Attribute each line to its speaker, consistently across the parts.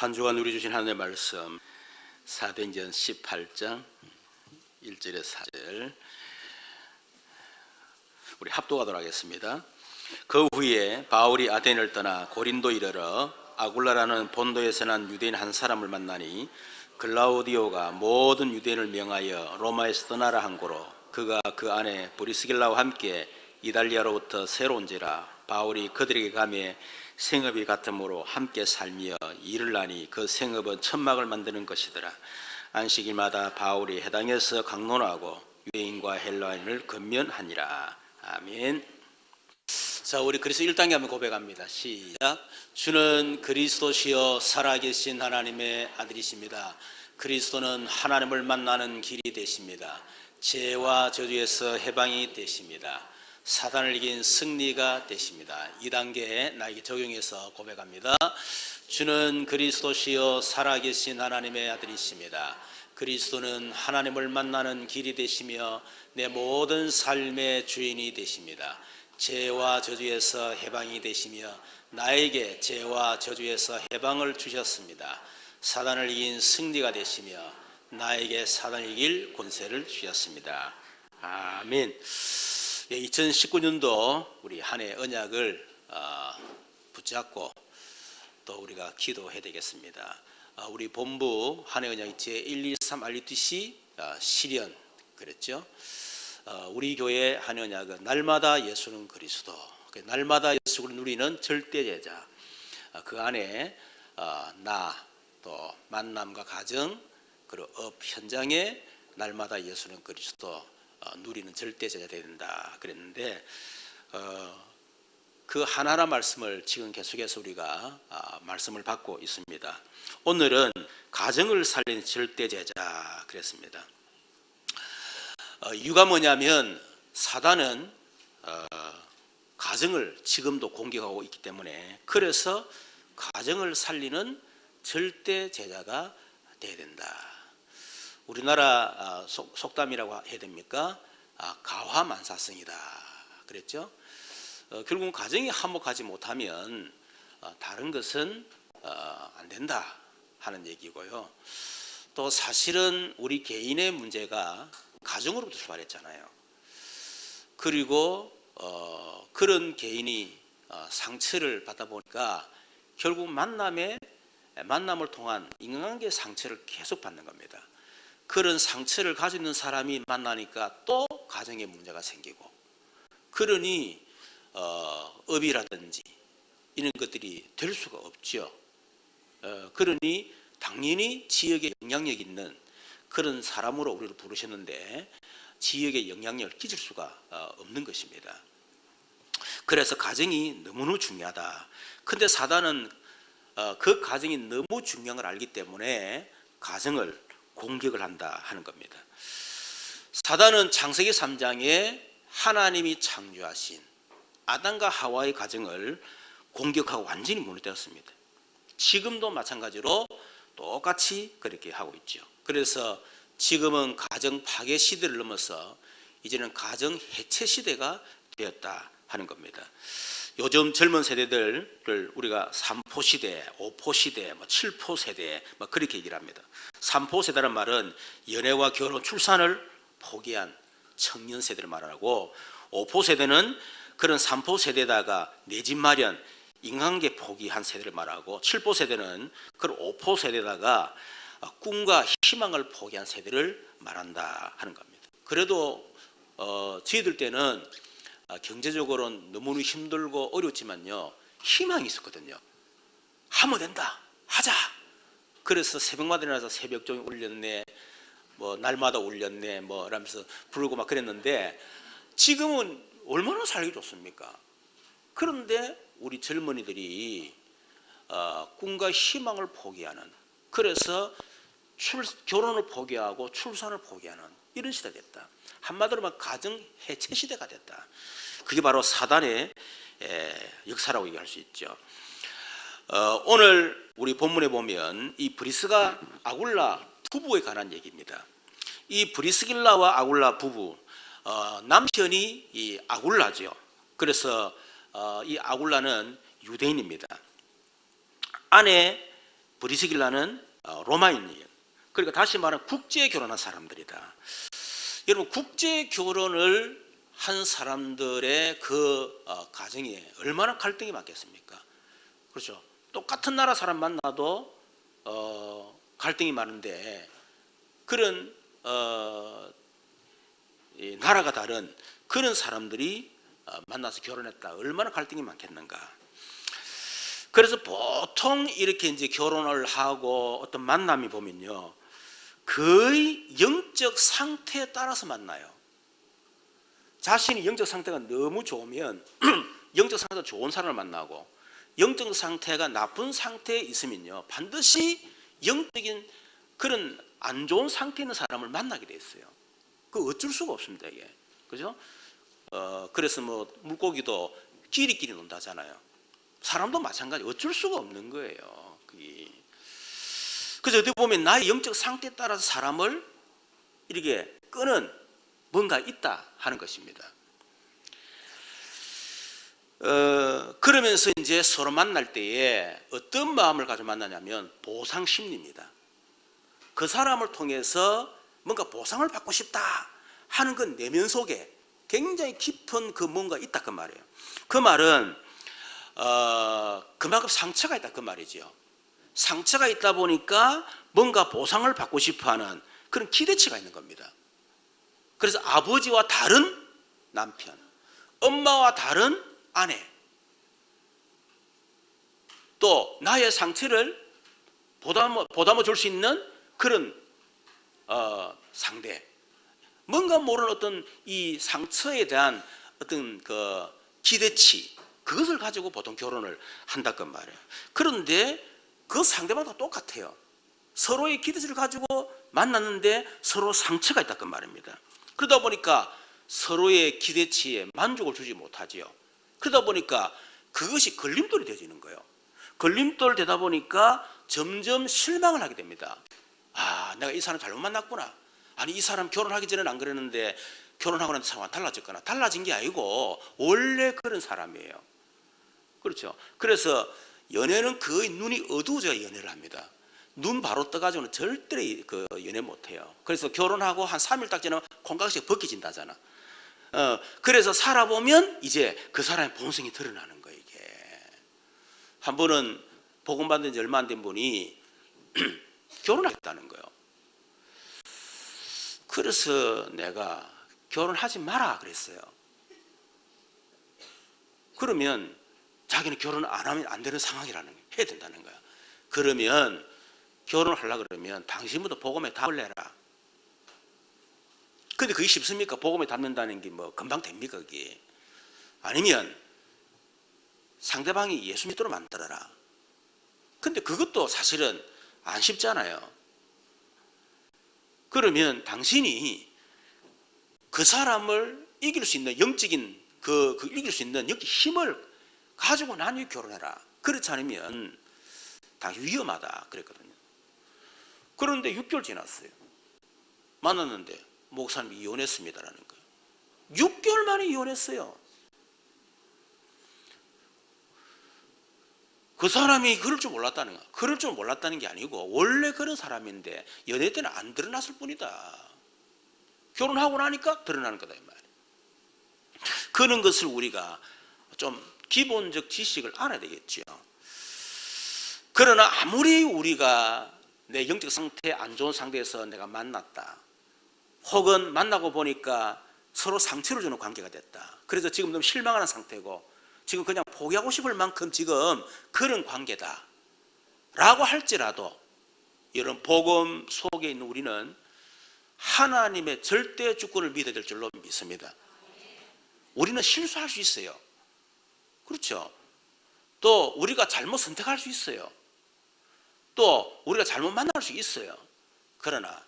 Speaker 1: 한 주간 우리 주신 하나님의 말씀 사도행전 18장 1절에서 4절 우리 합독하도록 하겠습니다. 그 후에 바울이 아테네를 떠나 고린도 이르러 아굴라라는 본도에서 난 유대인 한 사람을 만나니 글라우디오가 모든 유대인을 명하여 로마에서 떠나라 한 고로 그가 그 안에 브리스길라와 함께 이달리아로부터 새로 온지라 바울이 그들에게 가매 생업이 같으므로 함께 살며 일을 하니 그 생업은 천막을 만드는 것이더라. 안식일마다 바울이 해당에서 강론하고 유대인과 헬라인을 건면하니라. 아멘. 자, 우리 그리스도 1단계 한번 고백합니다. 시작. 주는 그리스도시요 살아계신 하나님의 아들이십니다. 그리스도는 하나님을 만나는 길이 되십니다. 죄와 저주에서 해방이 되십니다. 사단을 이긴 승리가 되십니다. 2단계 나에게 적용해서 고백합니다. 주는 그리스도시요 살아계신 하나님의 아들이십니다. 그리스도는 하나님을 만나는 길이 되시며 내 모든 삶의 주인이 되십니다. 죄와 저주에서 해방이 되시며 나에게 죄와 저주에서 해방을 주셨습니다. 사단을 이긴 승리가 되시며 나에게 사단을 이길 권세를 주셨습니다. 아멘. 2019년도 우리 한 해 언약을 붙잡고 또 우리가 기도해야 되겠습니다. 우리 본부 한 해 언약이 제123 RUTC 실현 그랬죠. 우리 교회 한 해 언약은 날마다 예수는 그리스도, 날마다 예수를 누리는 절대 제자. 그 안에 나 또 만남과 가정 그리고 업 현장에 날마다 예수는 그리스도 누리는 절대 제자 되어야 된다 그랬는데 그 하나하나 말씀을 지금 계속해서 우리가 말씀을 받고 있습니다. 오늘은 가정을 살리는 절대 제자 그랬습니다. 이유가 뭐냐면 사단은 가정을 지금도 공격하고 있기 때문에 그래서 가정을 살리는 절대 제자가 되어야 된다. 우리나라 속담이라고 해야 됩니까? 가화만사성이다 그랬죠. 결국 가정이 화목하지 못하면 다른 것은 안 된다 하는 얘기고요. 또 사실은 우리 개인의 문제가 가정으로부터 출발했잖아요. 그리고 그런 개인이 상처를 받다 보니까 결국 만남을 통한 인간관계의 상처를 계속 받는 겁니다. 그런 상처를 가지고 있는 사람이 만나니까 또 가정에 문제가 생기고 그러니 업이라든지 이런 것들이 될 수가 없죠. 그러니 당연히 지역에 영향력 있는 그런 사람으로 우리를 부르셨는데 지역에 영향력을 끼칠 수가 없는 것입니다. 그래서 가정이 너무너무 중요하다. 근데 사단은 그 가정이 너무 중요한 걸 알기 때문에 가정을 공격을 한다 하는 겁니다. 사단은 창세기 3장에 하나님이 창조하신 아담과 하와의 가정을 공격하고 완전히 무너뜨렸습니다. 지금도 마찬가지로 똑같이 그렇게 하고 있죠. 그래서 지금은 가정 파괴 시대를 넘어서 이제는 가정 해체 시대가 되었다 하는 겁니다. 요즘 젊은 세대들을 우리가 3포 시대, 5포 시대, 7포 세대 그렇게 얘기를 합니다. 3포 세대란 말은 연애와 결혼, 출산을 포기한 청년 세대를 말하고 5포 세대는 그런 3포 세대다가 내 집 마련, 인간관계 포기한 세대를 말하고 7포 세대는 그런 5포 세대다가 꿈과 희망을 포기한 세대를 말한다 하는 겁니다. 그래도 저희들 때는 경제적으로는 너무 힘들고 어렵지만요 희망이 있었거든요. 하면 된다, 하자. 그래서 새벽마다 일어나서 새벽종이 울렸네, 날마다 울렸네, 라면서 부르고 막 그랬는데 지금은 얼마나 살기 좋습니까? 그런데 우리 젊은이들이 꿈과 희망을 포기하는, 그래서 결혼을 포기하고 출산을 포기하는 이런 시대가 됐다. 한마디로 말하면 가정 해체 시대가 됐다. 그게 바로 사단의 역사라고 얘기할 수 있죠. 오늘 우리 본문에 보면 이 브리스가 아굴라 부부에 관한 얘기입니다. 이 브리스길라와 아굴라 부부, 남편이 이 아굴라죠. 그래서 이 아굴라는 유대인입니다. 아내 브리스길라는 로마인이에요. 그러니까 다시 말하면 국제 결혼한 사람들이다. 여러분, 국제 결혼을 한 사람들의 그 가정에 얼마나 갈등이 많겠습니까? 그렇죠. 똑같은 나라 사람 만나도 갈등이 많은데, 그런 나라가 다른 그런 사람들이 만나서 결혼했다. 얼마나 갈등이 많겠는가. 그래서 보통 이렇게 이제 결혼을 하고 어떤 만남이 보면요, 거의 영적 상태에 따라서 만나요. 자신이 영적 상태가 너무 좋으면 영적 상태가 좋은 사람을 만나고, 영적 상태가 나쁜 상태에 있으면요, 반드시 영적인 그런 안 좋은 상태에 있는 사람을 만나게 돼 있어요. 그 어쩔 수가 없습니다, 이게. 그죠? 그래서 뭐 물고기도 끼리끼리 논다잖아요. 사람도 마찬가지, 어쩔 수가 없는 거예요. 그래서 어떻게 보면 나의 영적 상태에 따라서 사람을 이렇게 끄는 뭔가 있다 하는 것입니다. 그러면서 이제 서로 만날 때에 어떤 마음을 가지고 만나냐면 보상 심리입니다. 그 사람을 통해서 뭔가 보상을 받고 싶다 하는 그 내면 속에 굉장히 깊은 그 뭔가 있다 그 말이에요. 그 말은 그만큼 상처가 있다 그 말이죠. 상처가 있다 보니까 뭔가 보상을 받고 싶어하는 그런 기대치가 있는 겁니다. 그래서 아버지와 다른 남편, 엄마와 다른 아내, 또 나의 상처를 보담아 줄 수 있는 그런 상대, 뭔가 모르는 어떤 이 상처에 대한 어떤 그 기대치, 그것을 가지고 보통 결혼을 한다고 말이에요. 그런데 그 상대마다 똑같아요. 서로의 기대치를 가지고 만났는데 서로 상처가 있다고 말입니다. 그러다 보니까 서로의 기대치에 만족을 주지 못하지요. 그러다 보니까 그것이 걸림돌이 되어지는 거예요. 걸림돌 되다 보니까 점점 실망을 하게 됩니다. 아, 내가 이 사람 잘못 만났구나. 아니, 이 사람 결혼하기 전에는 안 그랬는데 결혼하고 나서 상황이 달라졌거나, 달라진 게 아니고 원래 그런 사람이에요. 그렇죠. 그래서 연애는 거의 눈이 어두워져야 연애를 합니다. 눈 바로 떠가지고는 절대 그 연애 못해요. 그래서 결혼하고 한 3일 딱 지나면 콩깍지가 벗겨진다잖아. 그래서 살아보면 이제 그 사람의 본성이 드러나는 거예요. 이게 한 번은 복음 받은 지 얼마 안 된 분이 결혼하겠다는 거예요. 그래서 내가 결혼하지 마라 그랬어요. 그러면 자기는 결혼 안 하면 안 되는 상황이라는 거예요. 해야 된다는 거야. 그러면 결혼하려고 그러면 당신부터 복음에 답을 내라. 근데 그게 쉽습니까? 복음에 답는다는 게 뭐 금방 됩니까? 그게? 아니면 상대방이 예수 믿도록 만들어라. 근데 그것도 사실은 안 쉽잖아요. 그러면 당신이 그 사람을 이길 수 있는 영적인 이길 수 있는 영적 힘을 가지고 나뉘어 결혼해라. 그렇지 않으면 당신 위험하다 그랬거든요. 그런데 6개월 지났어요. 만났는데 목사님이 이혼했습니다라는 거예요. 6개월 만에 이혼했어요. 그 사람이 그럴 줄 몰랐다는 거야. 그럴 줄 몰랐다는 게 아니고 원래 그런 사람인데 연애 때는 안 드러났을 뿐이다. 결혼하고 나니까 드러나는 거다 이 말이에요. 그런 것을 우리가 좀 기본적 지식을 알아야 되겠죠. 그러나 아무리 우리가 내 영적 상태 안 좋은 상태에서 내가 만났다, 혹은 만나고 보니까 서로 상처를 주는 관계가 됐다, 그래서 지금 너무 실망하는 상태고 지금 그냥 포기하고 싶을 만큼 지금 그런 관계다 라고 할지라도, 이런 복음 속에 있는 우리는 하나님의 절대 주권을 믿어야 될 줄로 믿습니다. 우리는 실수할 수 있어요. 그렇죠. 또 우리가 잘못 선택할 수 있어요. 또 우리가 잘못 만날 수 있어요. 그러나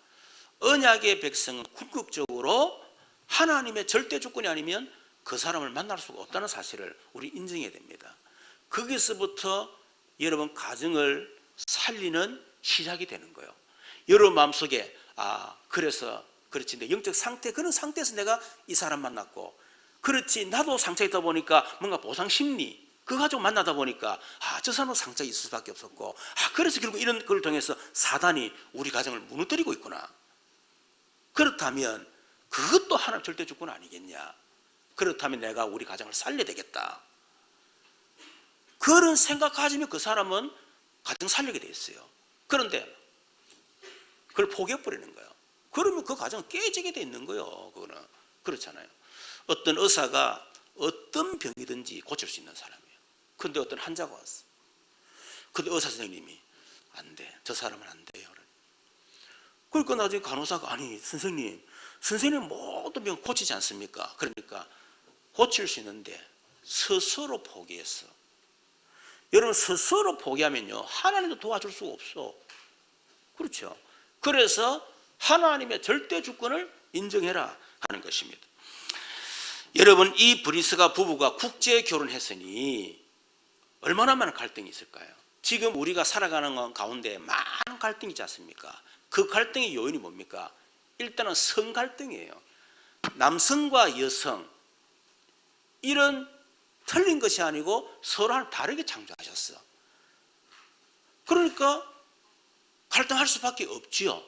Speaker 1: 언약의 백성은 궁극적으로 하나님의 절대 주권이 아니면 그 사람을 만날 수가 없다는 사실을 우리 인정해야 됩니다. 거기서부터 여러분 가정을 살리는 시작이 되는 거예요. 여러분 마음속에 그래서 그렇지, 내 영적 상태, 그런 상태에서 내가 이 사람 만났고, 그렇지 나도 상처 있다 보니까 뭔가 보상 심리, 그 가지고 만나다 보니까 저 사람은 상처가 있을 수밖에 없었고 그래서 결국 이런 걸 통해서 사단이 우리 가정을 무너뜨리고 있구나. 그렇다면 그것도 하나님 절대 주권 아니겠냐. 그렇다면 내가 우리 가정을 살려야 되겠다. 그런 생각 가지면 그 사람은 가정 살리게 돼 있어요. 그런데 그걸 포기해버리는 거예요. 그러면 그 가정은 깨지게 돼 있는 거예요. 그거는 그렇잖아요. 어떤 의사가 어떤 병이든지 고칠 수 있는 사람이에요. 근데 어떤 환자가 왔어. 근데 의사 선생님이 안 돼. 저 사람은 안 돼요. 그러니까 나중에 간호사가 아니 선생님 모든 병 고치지 않습니까? 그러니까 고칠 수 있는데 스스로 포기했어. 여러분 스스로 포기하면요 하나님도 도와줄 수가 없어. 그렇죠. 그래서 하나님의 절대 주권을 인정해라 하는 것입니다. 여러분 이 브리스가 부부가 국제 결혼했으니 얼마나 많은 갈등이 있을까요? 지금 우리가 살아가는 가운데 많은 갈등이 있지 않습니까? 그 갈등의 요인이 뭡니까? 일단은 성 갈등이에요. 남성과 여성 이런 틀린 것이 아니고 서로 다르게 창조하셨어. 그러니까 갈등할 수밖에 없지요.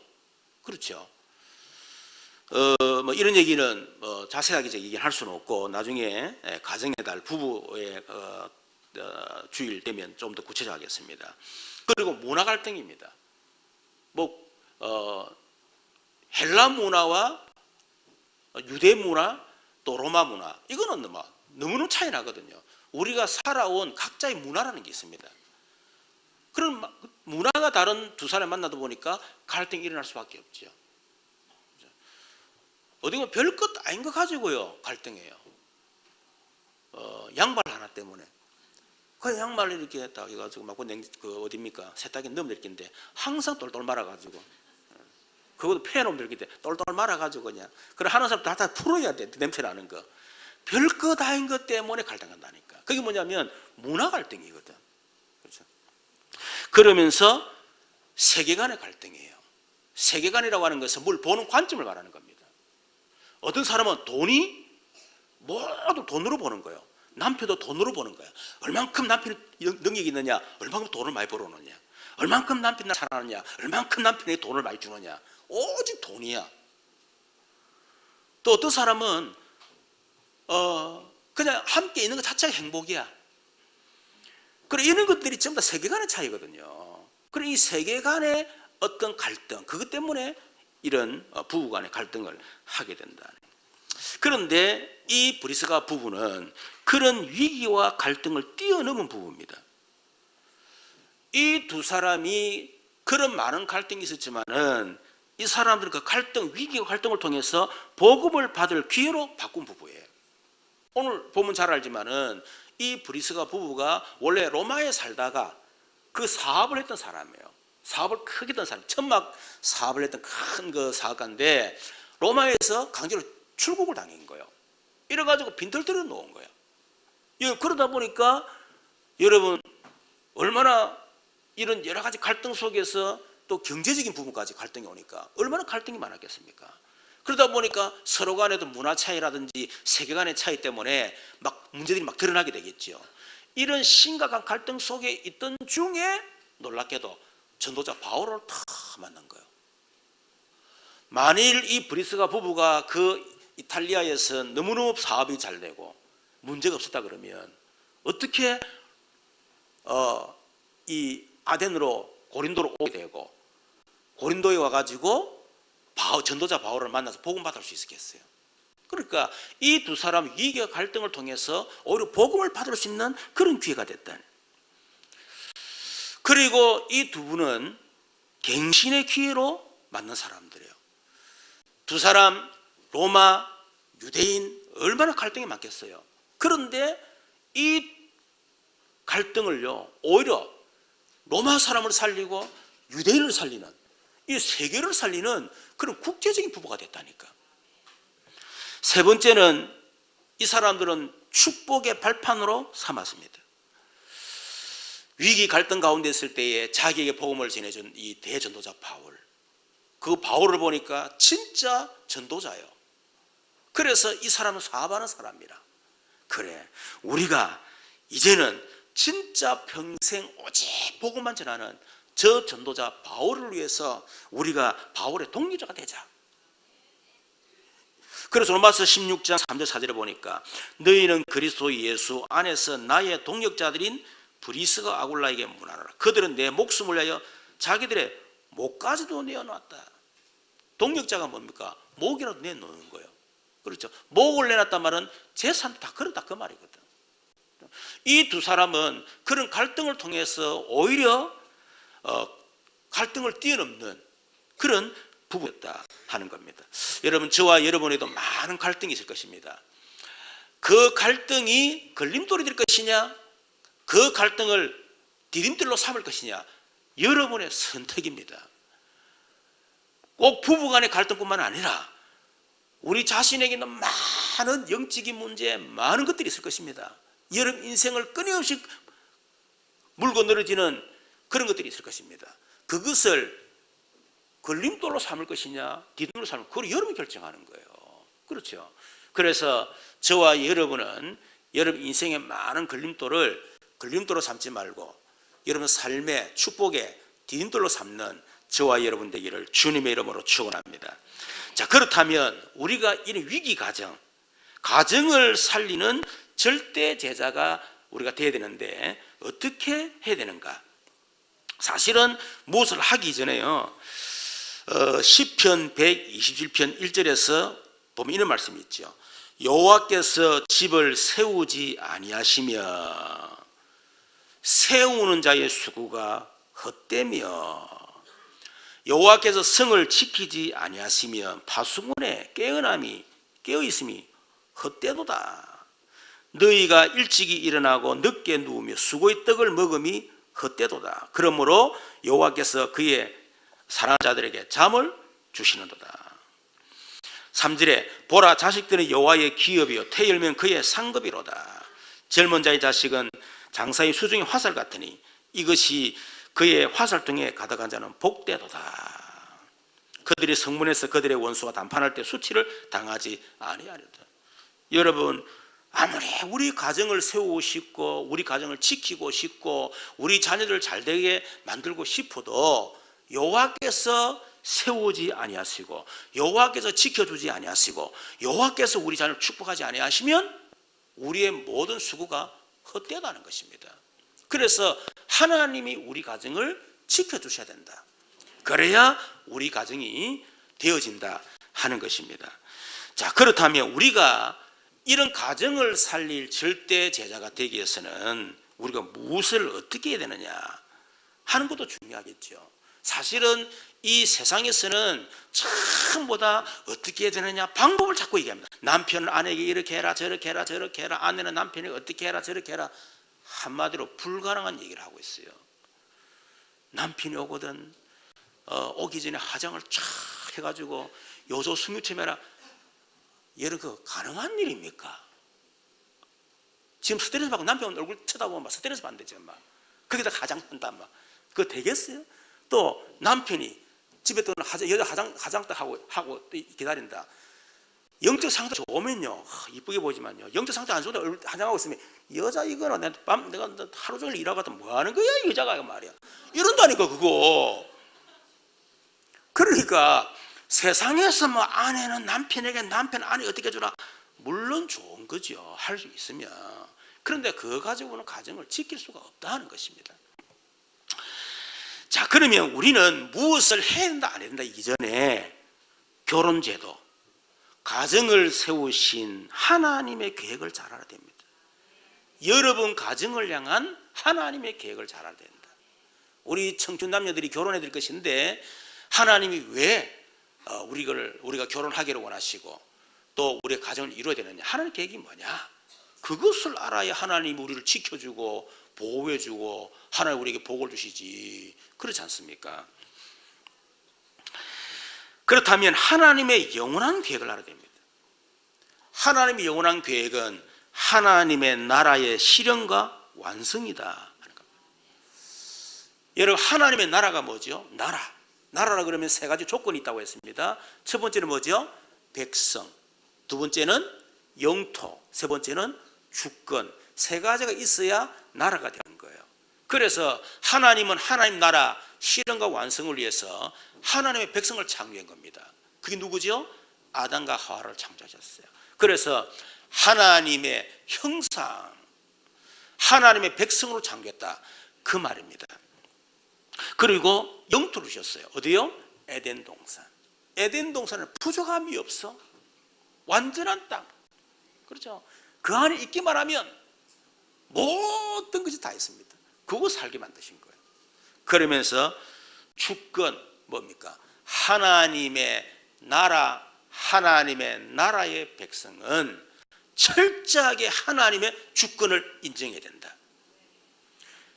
Speaker 1: 그렇죠. 뭐 이런 얘기는 자세하게 얘기할 수는 없고 나중에 가정의 달 부부의 주일 되면 좀 더 구체적하겠습니다. 그리고 문화 갈등입니다. 헬라 문화와 유대 문화 또 로마 문화 이거는 너무너무 차이 나거든요. 우리가 살아온 각자의 문화라는 게 있습니다. 그런 문화가 다른 두 사람이 만나다 보니까 갈등이 일어날 수밖에 없죠. 어디 보면 별것 아닌 거 가지고요 갈등해요. 양말 하나 때문에 그 양말을 이렇게 딱 해가지고 막 어디입니까 세탁기 넣으면 될 텐데 항상 똘똘 말아가지고 그것도 패놓으면 될 텐데 똘똘 말아가지고 그냥 그래 하는 사람 다 풀어야 돼. 냄새 나는 거 별것 아닌 것 때문에 갈등한다니까. 그게 뭐냐면 문화 갈등이거든. 그렇죠? 그러면서 세계관의 갈등이에요. 세계관이라고 하는 것은 뭘 보는 관점을 말하는 겁니다. 어떤 사람은 돈이 모두 돈으로 보는 거예요. 남편도 돈으로 보는 거야. 얼만큼 남편이 능력이 있느냐, 얼만큼 돈을 많이 벌어오느냐, 얼만큼 남편을 사랑하느냐, 얼만큼 남편에게 돈을 많이 주느냐, 오직 돈이야. 또 어떤 사람은 그냥 함께 있는 것 자체가 행복이야. 그래 이런 것들이 전부 다 세계관의 차이거든요. 그래 이 세계관의 어떤 갈등, 그것 때문에 이런 부부간의 갈등을 하게 된다. 그런데 이 브리스가 부부는 그런 위기와 갈등을 뛰어넘은 부부입니다. 이 두 사람이 그런 많은 갈등이 있었지만은 이 사람들은 그 갈등, 위기와 갈등을 통해서 복음을 받을 기회로 바꾼 부부예요. 오늘 보면 잘 알지만은 이 브리스가 부부가 원래 로마에 살다가 그 사업을 했던 사람이에요. 사업을 크게 했던 사람, 천막 사업을 했던 큰 그 사업가인데 로마에서 강제로 출국을 당한 거예요. 이래가지고 빈털터리로 놓은 거예요. 그러다 보니까 여러분 얼마나 이런 여러 가지 갈등 속에서 또 경제적인 부분까지 갈등이 오니까 얼마나 갈등이 많았겠습니까? 그러다 보니까 서로 간에도 문화 차이라든지 세계관의 차이 때문에 막 문제들이 막 드러나게 되겠죠. 이런 심각한 갈등 속에 있던 중에 놀랍게도 전도자 바울을 다 만난 거예요. 만일 이 브리스가 부부가 그 이탈리아에서 너무너무 사업이 잘 되고 문제가 없었다 그러면 어떻게 이 아덴으로 고린도로 오게 되고 고린도에 와가지고 전도자 바울을 만나서 복음 받을 수 있었겠어요. 그러니까 이 두 사람 위기와 갈등을 통해서 오히려 복음을 받을 수 있는 그런 기회가 됐다. 그리고 이 두 분은 갱신의 기회로 만난 사람들이에요. 두 사람 로마, 유대인 얼마나 갈등이 많겠어요. 그런데 이 갈등을요 오히려 로마 사람을 살리고 유대인을 살리는 이 세계를 살리는 그런 국제적인 부부가 됐다니까. 세 번째는 이 사람들은 축복의 발판으로 삼았습니다. 위기 갈등 가운데 있을 때에 자기에게 복음을 전해준 이 대전도자 바울, 그 바울을 보니까 진짜 전도자예요. 그래서 이 사람은 사업하는 사람이라. 그래 우리가 이제는 진짜 평생 오직 복음만 전하는 저 전도자 바울을 위해서 우리가 바울의 동료자가 되자. 그래서 로마서 16장 3절 4절에 보니까 너희는 그리스도 예수 안에서 나의 동역자들인 브리스가 아굴라에게 문하노라. 그들은 내 목숨을 위하여 자기들의 목까지도 내어놨다. 동역자가 뭡니까? 목이라도 내놓는 거예요. 그렇죠. 목을 내놨단 말은 재산도 다 걸었다 그 말이거든. 이 두 사람은 그런 갈등을 통해서 오히려 갈등을 뛰어넘는 그런 부부였다 하는 겁니다. 여러분, 저와 여러분에도 많은 갈등이 있을 것입니다. 그 갈등이 걸림돌이 될 것이냐, 그 갈등을 디딤돌로 삼을 것이냐, 여러분의 선택입니다. 꼭 부부간의 갈등뿐만 아니라 우리 자신에게는 많은 영적인 문제, 많은 것들이 있을 것입니다. 여러분 인생을 끊임없이 물고 늘어지는 그런 것들이 있을 것입니다. 그것을 걸림돌로 삼을 것이냐, 디딤돌로 삼을 것이냐, 그걸 여러분이 결정하는 거예요. 그렇죠. 그래서 저와 여러분은 여러분 인생의 많은 걸림돌로 삼지 말고 여러분 삶의 축복의 디딤돌로 삼는 저와 여러분 되기를 주님의 이름으로 축원합니다. 자, 그렇다면 우리가 이런 위기 가정을 살리는 절대 제자가 우리가 돼야 되는데 어떻게 해야 되는가? 사실은 무엇을 하기 전에요. 시편 127편 1절에서 보면 이런 말씀이 있죠. 여호와께서 집을 세우지 아니하시며 세우는 자의 수고가 헛되며 여호와께서 성을 지키지 아니하시며 파수꾼의 깨어있음이 헛되도다. 너희가 일찍이 일어나고 늦게 누우며 수고의 떡을 먹음이 헛되도다. 그러므로 여호와께서 그의 사랑하는 자들에게 잠을 주시는도다. 3절에 보라, 자식들은 여호와의 기업이요 태열면 그의 상급이로다. 젊은 자의 자식은 장사의 수중의 화살 같으니 이것이 그의 화살통에 가득한 자는 복되도다. 그들이 성문에서 그들의 원수와 담판할 때 수치를 당하지 아니하리로다. 여러분, 아무리 우리 가정을 세우고 싶고 우리 가정을 지키고 싶고 우리 자녀들을 잘되게 만들고 싶어도 여호와께서 세우지 아니하시고 여호와께서 지켜주지 아니하시고 여호와께서 우리 자녀를 축복하지 아니하시면 우리의 모든 수고가 헛되다는 것입니다. 그래서 하나님이 우리 가정을 지켜주셔야 된다. 그래야 우리 가정이 되어진다 하는 것입니다. 자, 그렇다면 우리가 이런 가정을 살릴 절대 제자가 되기 위해서는 우리가 무엇을 어떻게 해야 되느냐 하는 것도 중요하겠죠. 사실은 이 세상에서는 전부 다 어떻게 해야 되느냐 방법을 자꾸 얘기합니다. 남편은 아내에게 이렇게 해라 저렇게 해라 저렇게 해라, 아내는 남편에게 어떻게 해라 저렇게 해라. 한마디로 불가능한 얘기를 하고 있어요. 남편이 오거든 오기 전에 화장을 쫙 해가지고 요소 숙류처럼 해라. 여러분, 그 가능한 일입니까? 지금 스트레스 받고 남편 얼굴 쳐다보면 막 스트레스 받는데 막 거기다 화장한다 막 그거 되겠어요? 또 남편이 집에 또 여자 화장 딱 하고 기다린다. 영적 상태 좋으면요 이쁘게 보이지만요 영적 상태 안 좋은데 얼굴 화장하고 있으면 여자 이거는 내가 하루 종일 일하고 뭐 하는 거야 이 여자가 말이야 이런다니까 그거. 그러니까 세상에서 뭐 아내는 남편에게 남편 아내 어떻게 해주나 물론 좋은 거죠. 할 수 있으면. 그런데 그거 가지고는 가정을 지킬 수가 없다 하는 것입니다. 자, 그러면 우리는 무엇을 해야 된다 안 해야 된다 이전에 결혼제도 가정을 세우신 하나님의 계획을 잘 알아야 됩니다. 여러분 가정을 향한 하나님의 계획을 잘 알아야 된다. 우리 청춘 남녀들이 결혼해야 될 것인데 하나님이 왜 우리가 결혼하기를 원하시고 또 우리의 가정을 이루어야 되느냐 하나님의 계획이 뭐냐 그것을 알아야 하나님이 우리를 지켜주고 보호해주고 하나님 우리에게 복을 주시지 그렇지 않습니까? 그렇다면 하나님의 영원한 계획을 알아야 됩니다. 하나님의 영원한 계획은 하나님의 나라의 실현과 완성이다. 여러분, 하나님의 나라가 뭐죠? 나라라 그러면 세 가지 조건이 있다고 했습니다. 첫 번째는 뭐죠? 백성. 두 번째는 영토. 세 번째는 주권. 세 가지가 있어야 나라가 되는 거예요. 그래서 하나님은 하나님 나라 실현과 완성을 위해서 하나님의 백성을 창조한 겁니다. 그게 누구죠? 아담과 하와를 창조하셨어요. 그래서 하나님의 형상, 하나님의 백성으로 창조했다, 그 말입니다. 그리고 영토를 주셨어요. 어디요? 에덴 동산. 에덴 동산은 부족함이 없어. 완전한 땅. 그렇죠? 그 안에 있기만 하면 모든 것이 다 있습니다. 그거 살게 만드신 거예요. 그러면서 주권 뭡니까? 하나님의 나라, 하나님의 나라의 백성은 철저하게 하나님의 주권을 인정해야 된다.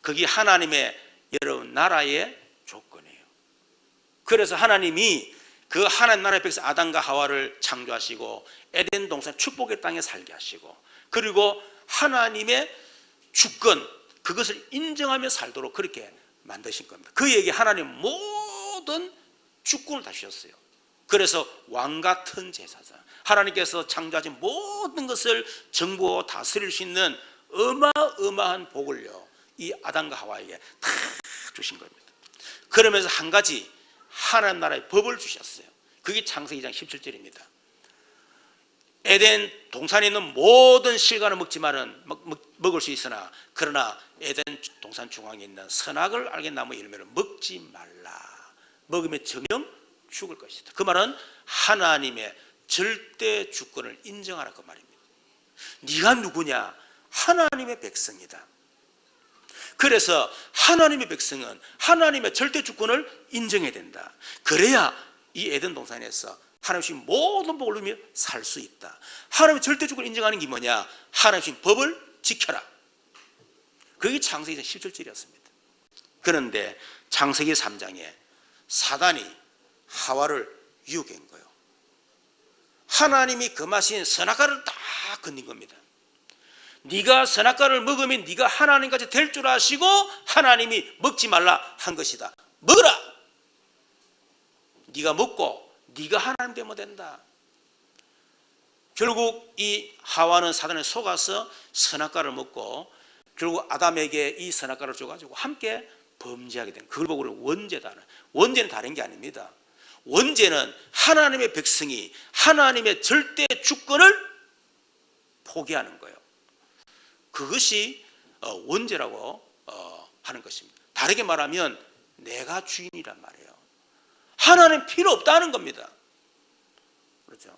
Speaker 1: 그게 하나님의 여러분 나라의 조건이에요. 그래서 하나님이 그 하나님 나라의 백성 아담과 하와를 창조하시고 에덴 동산 축복의 땅에 살게 하시고, 그리고 하나님의 주권, 그것을 인정하며 살도록 그렇게 만드신 겁니다. 그에게 하나님 모든 주권을 다 주셨어요. 그래서 왕 같은 제사장, 하나님께서 창조하신 모든 것을 정보하고 다스릴 수 있는 어마어마한 복을요, 이 아담과 하와에게 다 주신 겁니다. 그러면서 한 가지 하나님 나라의 법을 주셨어요. 그게 창세기 2장 17절입니다. 에덴 동산에 있는 모든 실과는 먹을 수 있으나 그러나 에덴 동산 중앙에 있는 선악을 알게 나무 열매를 먹지 말라. 먹으면 정녕 죽을 것이다. 그 말은 하나님의 절대 주권을 인정하라, 그 말입니다. 네가 누구냐? 하나님의 백성이다. 그래서 하나님의 백성은 하나님의 절대 주권을 인정해야 된다. 그래야 이 에덴 동산에서 하나님 주신 모든 복을 누리며 살 수 있다. 하나님의 절대 주권을 인정하는 게 뭐냐? 하나님 주신 법을 지켜라. 그게 창세기 17절이었습니다. 그런데 창세기 3장에 사단이 하와를 유혹한 거예요. 하나님이 금하신 선악과를 다 건든 겁니다. 네가 선악과를 먹으면 네가 하나님같이 될 줄 아시고 하나님이 먹지 말라 한 것이다. 먹어라. 네가 먹고 네가 하나님 되면 된다. 결국 이 하와는 사단에 속아서 선악과를 먹고 결국 아담에게 이 선악과를 줘가지고 함께 범죄하게 된, 그걸 보고 우리는 원죄다. 원죄는 다른 게 아닙니다. 원죄는 하나님의 백성이 하나님의 절대 주권을 포기하는 거예요. 그것이 원죄라고 하는 것입니다. 다르게 말하면 내가 주인이란 말이에요. 하나님 필요 없다는 겁니다. 그렇죠?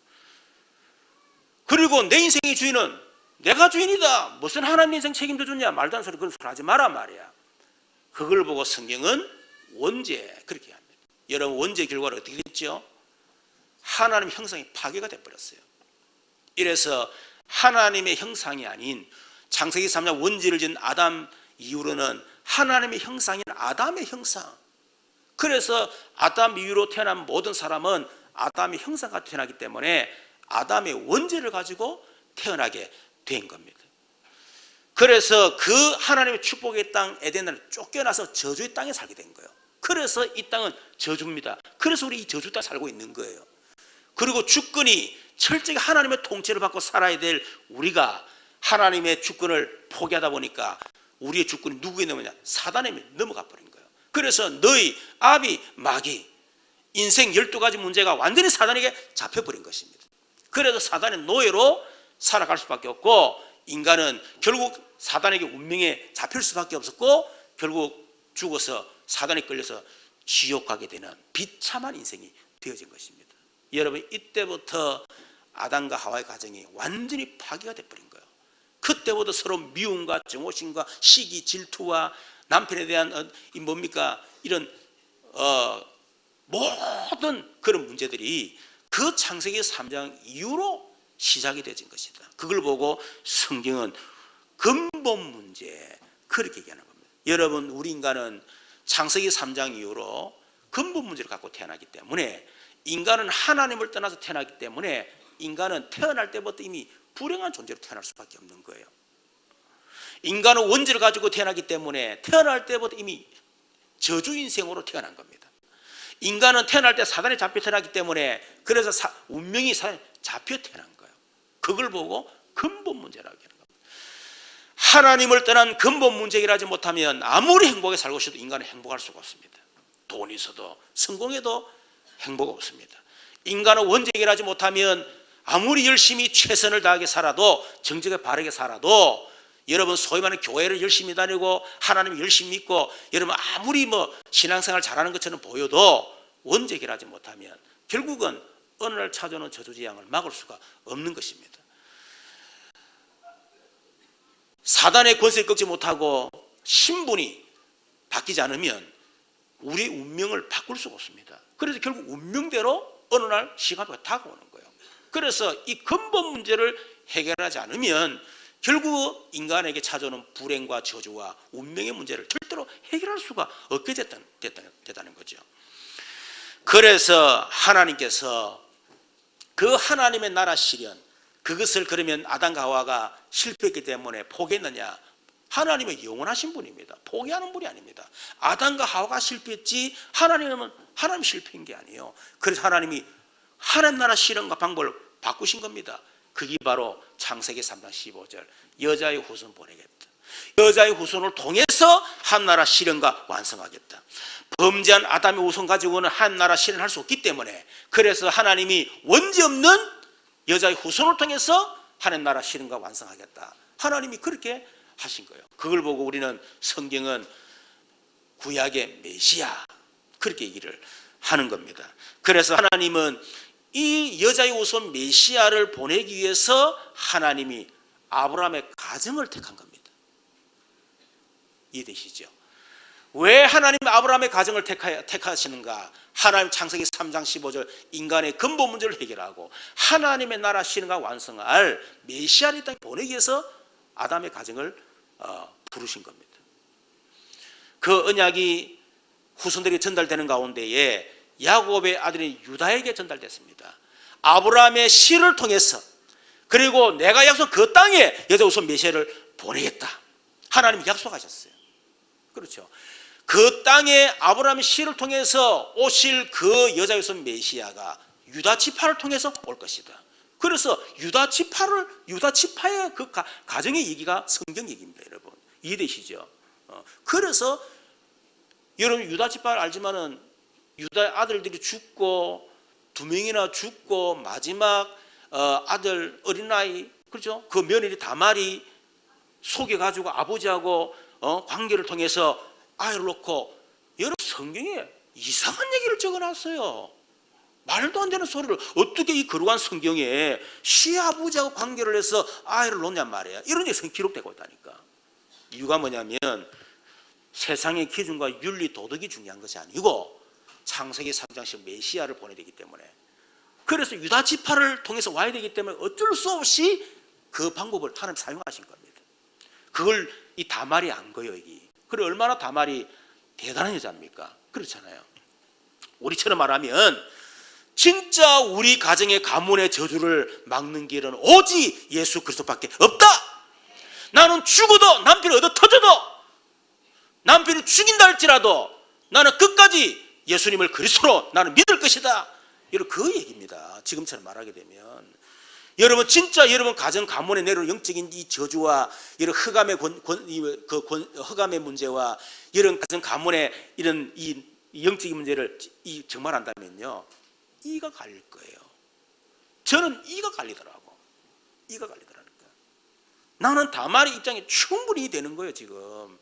Speaker 1: 그리고 내 인생의 주인은 내가 주인이다. 무슨 하나님 인생 책임져 줬냐? 말도 안 소리, 그런 소리 하지 마라 말이야. 그걸 보고 성경은 원죄 그렇게 합니다. 여러분, 원죄 결과로 어떻게 됐죠? 하나님 형상이 파괴가 돼버렸어요. 이래서 하나님의 형상이 아닌 창세기 3장 원죄를 지은 아담 이후로는 하나님의 형상인 아담의 형상, 그래서 아담 이후로 태어난 모든 사람은 아담의 형상같이 태어나기 때문에 아담의 원죄를 가지고 태어나게 된 겁니다. 그래서 그 하나님의 축복의 땅 에덴을 쫓겨나서 저주의 땅에 살게 된 거예요. 그래서 이 땅은 저주입니다. 그래서 우리 이 저주 땅에 살고 있는 거예요. 그리고 주권이 철저히 하나님의 통치를 받고 살아야 될 우리가 하나님의 주권을 포기하다 보니까 우리의 주권이 누구에게 넘어냐? 사단에 넘어가 버린 거예요. 그래서 너희 아비 마귀 인생 12가지 문제가 완전히 사단에게 잡혀버린 것입니다. 그래서 사단의 노예로 살아갈 수밖에 없고 인간은 결국 사단에게 운명에 잡힐 수밖에 없었고 결국 죽어서 사단에 끌려서 지옥 가게 되는 비참한 인생이 되어진 것입니다. 여러분, 이때부터 아담과 하와의 가정이 완전히 파괴가 돼버린 거예요. 그때부터 서로 미움과 정오심과 시기, 질투와 남편에 대한 이런 모든 그런 문제들이 그 창세기 3장 이후로 시작이 되어진 것이다. 그걸 보고 성경은 근본 문제 그렇게 얘기하는 겁니다. 여러분, 우리 인간은 창세기 3장 이후로 근본 문제를 갖고 태어나기 때문에, 인간은 하나님을 떠나서 태어나기 때문에 인간은 태어날 때부터 이미 불행한 존재로 태어날 수밖에 없는 거예요. 인간은 원죄를 가지고 태어나기 때문에 태어날 때부터 이미 저주 인생으로 태어난 겁니다. 인간은 태어날 때 사단에 잡혀 태어나기 때문에 그래서 운명이 사단에 잡혀 태어난 거예요. 그걸 보고 근본 문제라고 하는 겁니다. 하나님을 떠난 근본 문제 해결하지 못하면 아무리 행복하게 살고 싶어도 인간은 행복할 수가 없습니다. 돈이 있어도 성공해도 행복 없습니다. 인간은 원죄 해결하지 못하면 아무리 열심히 최선을 다하게 살아도, 정직하게 바르게 살아도, 여러분 소위 말하는 교회를 열심히 다니고 하나님을 열심히 믿고 여러분 아무리 신앙생활 잘하는 것처럼 보여도 원죄 해결하지 못하면 결국은 어느 날 찾아오는 저주재앙을 막을 수가 없는 것입니다. 사단의 권세를 꺾지 못하고 신분이 바뀌지 않으면 우리 운명을 바꿀 수가 없습니다. 그래서 결국 운명대로 어느 날 시간이 다가오는 거예요. 그래서 이 근본 문제를 해결하지 않으면 결국 인간에게 찾아오는 불행과 저주와 운명의 문제를 절대로 해결할 수가 없게 됐다는 거죠. 그래서 하나님께서 그 하나님의 나라 실현, 그것을 그러면 아담과 하와가 실패했기 때문에 포기했느냐? 하나님은 영원하신 분입니다. 포기하는 분이 아닙니다. 아담과 하와가 실패했지 하나님 실패한 게 아니에요. 그래서 하나님이 하나님 나라 실현과 방법을 바꾸신 겁니다. 그게 바로 창세기 3장 15절 여자의 후손 보내겠다. 여자의 후손을 통해서 한 나라 실현과 완성하겠다. 범죄한 아담의 후손 가지고는 한 나라 실현할 수 없기 때문에, 그래서 하나님이 원죄 없는 여자의 후손을 통해서 하나님 나라 실현과 완성하겠다. 하나님이 그렇게 하신 거예요. 그걸 보고 우리는 성경은 구약의 메시아 그렇게 얘기를 하는 겁니다. 그래서 하나님은 이 여자의 후손 메시아를 보내기 위해서 하나님이 아브라함의 가정을 택한 겁니다. 이해되시죠? 왜 하나님 아브라함의 가정을 택하시는가? 하나님 창세기 3장 15절 인간의 근본 문제를 해결하고 하나님의 나라 실현과 완성할 메시아를 이 땅에 보내기 위해서 아담의 가정을 부르신 겁니다. 그 언약이 후손들이 전달되는 가운데에 야곱의 아들인 유다에게 전달됐습니다. 아브라함의 씨를 통해서, 그리고 내가 약속한 그 땅에 여자 후손 메시아를 보내겠다. 하나님이 약속하셨어요. 그렇죠. 그 땅에 아브라함의 씨를 통해서 오실 그 여자 후손 메시아가 유다 지파를 통해서 올 것이다. 그래서 유다 지파의 그 가정의 얘기가 성경 얘기입니다, 여러분. 이해되시죠? 그래서 여러분 유다 지파를 알지만은 유다 아들들이 죽고 2명이나 죽고 마지막 아들 어린아이, 그렇죠? 그 며느리 다말이 속여가지고 아버지하고 관계를 통해서 아이를 놓고, 여러분 성경에 이상한 얘기를 적어놨어요. 말도 안 되는 소리를 어떻게 이 거룩한 성경에 시아버지하고 관계를 해서 아이를 놓냐 말이야. 이런 게 기록되고 있다니까. 이유가 뭐냐면 세상의 기준과 윤리 도덕이 중요한 것이 아니고 창세기 3장씩 메시아를 보내야 되기 때문에, 그래서 유다 지파를 통해서 와야 되기 때문에 어쩔 수 없이 그 방법을 하나님 사용하신 겁니다. 그걸 이 다말이 안 거예요, 여기. 그래 얼마나 다말이 대단한 여자입니까? 그렇잖아요. 우리처럼 말하면 진짜 우리 가정의 가문의 저주를 막는 길은 오직 예수 그리스도밖에 없다. 나는 죽어도 남편을 얻어 터져도 남편이 죽인다 할지라도 나는 끝까지 예수님을 그리스도로 나는 믿을 것이다. 여러분 그 얘기입니다. 지금처럼 말하게 되면 여러분 진짜 여러분 가정 가문에 내려오는 영적인 이 저주와 이런 흑암의 흑암의 문제와 이런 가정 가문의 이런 이 영적인 문제를 정말 한다면요, 이가 갈릴 거예요. 저는 이가 갈리더라고. 이가 갈리더라니까. 나는 다말의 입장이 충분히 되는 거예요, 지금.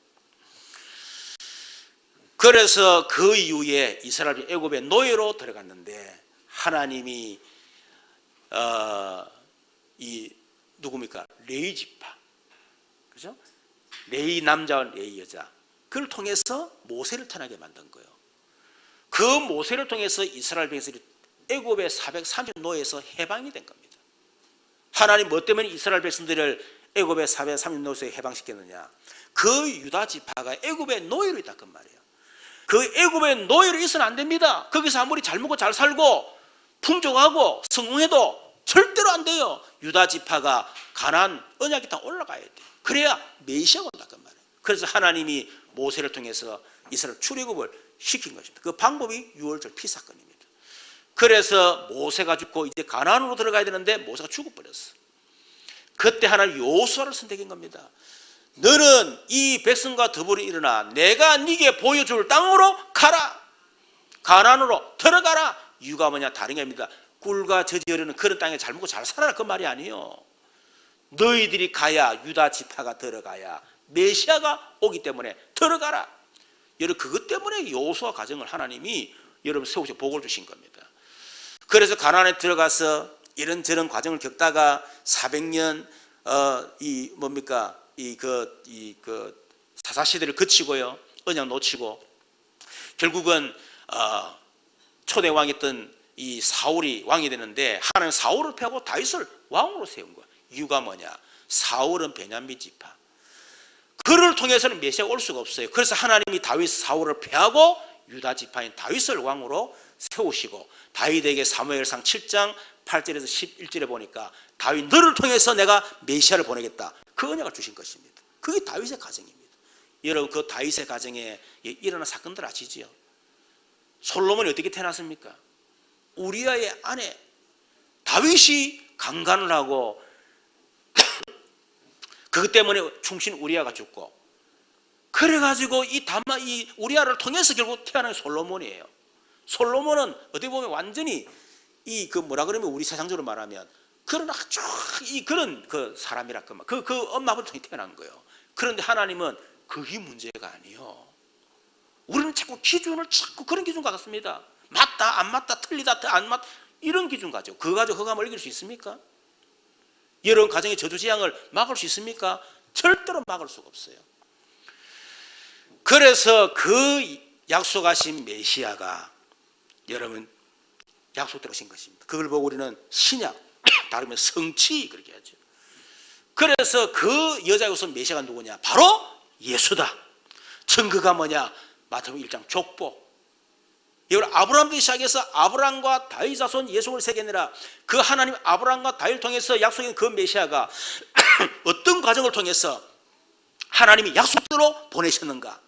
Speaker 1: 그래서 그 이후에 이스라엘이 애굽의 노예로 들어갔는데 하나님이 이 누굽니까? 레위 지파, 그죠? 레위 남자와 레위 여자, 그를 통해서 모세를 태어나게 만든 거예요. 그 모세를 통해서 이스라엘 백성들이 애굽의 430 노예에서 해방이 된 겁니다. 하나님 뭐 때문에 이스라엘 백성들을 애굽의 430 노예에서 해방시켰느냐? 그 유다 지파가 애굽의 노예로 있다 그 말이에요. 그 애굽의 노예로 있어는 안 됩니다. 거기서 아무리 잘 먹고 잘 살고 풍족하고 성공해도 절대로 안 돼요. 유다 지파가 가나안 언약의 땅 올라가야 돼. 그래야 메시아가 온다 그 말이에요. 그래서 하나님이 모세를 통해서 이스라엘 출애굽을 시킨 것입니다. 그 방법이 유월절 피사건입니다. 그래서 모세가 죽고 이제 가나안으로 들어가야 되는데 모세가 죽어버렸어. 그때 하나님 여호수아를 선택한 겁니다. 너는 이 백성과 더불어 일어나 내가 네게 보여줄 땅으로 가라. 가나안으로 들어가라. 이유가 뭐냐? 다른 게 아닙니다. 꿀과 젖이 흐르는 그런 땅에 잘 먹고 잘 살아라 그 말이 아니에요. 너희들이 가야 유다 지파가 들어가야 메시아가 오기 때문에 들어가라. 여러분 그것 때문에 여호수아 가정을 하나님이 여러분 세우셔 복을 주신 겁니다. 그래서 가나안에 들어가서 이런저런 과정을 겪다가 400년 사사 시대를 거치고요, 언약 놓치고 결국은 초대 왕이었던 이 사울이 왕이 되는데 하나님 사울을 패하고 다윗을 왕으로 세운 거야. 이유가 뭐냐? 사울은 베냐민 지파. 그를 통해서는 메시아가 올 수가 없어요. 그래서 하나님이 다윗 사울을 패하고 유다 지파인 다윗을 왕으로 세우시고 다윗에게 사무엘상 7장 8절에서 11절에 보니까 다윗 너를 통해서 내가 메시아를 보내겠다. 그 언약을 주신 것입니다. 그게 다윗의 가정입니다. 여러분 그 다윗의 가정에 일어난 사건들 아시지요? 솔로몬이 어떻게 태어났습니까? 우리아의 아내 다윗이 강간을 하고 그것 때문에 충신 우리아가 죽고 그래가지고 이 우리아를 통해서 결국 태어난 솔로몬이에요. 솔로몬은 어떻게 보면 완전히 우리 세상적으로 말하면 그런 그 사람이라 그 엄마 아버지 통해 태어난 거예요. 그런데 하나님은 그게 문제가 아니에요. 우리는 자꾸 그런 기준 갖습니다. 맞다 안 맞다 틀리다 안 맞다 이런 기준 가지고 그거 가지고 흑암을 이길 수 있습니까? 여러분 가정의 저주재앙을 막을 수 있습니까? 절대로 막을 수가 없어요. 그래서 그 약속하신 메시아가 여러분 약속대로 오신 것입니다. 그걸 보고 우리는 신약 다르면 성취 그렇게 하죠. 그래서 그 여자의 우선 메시아가 누구냐? 바로 예수다. 증거가 뭐냐? 마태복음 1장 족보. 여러분 아브라함부터 시작해서 아브라함과 다윗 자손 예수를 새겨내라. 그 하나님 아브라함과 다윗을 통해서 약속한 그 메시아가 어떤 과정을 통해서 하나님이 약속대로 보내셨는가?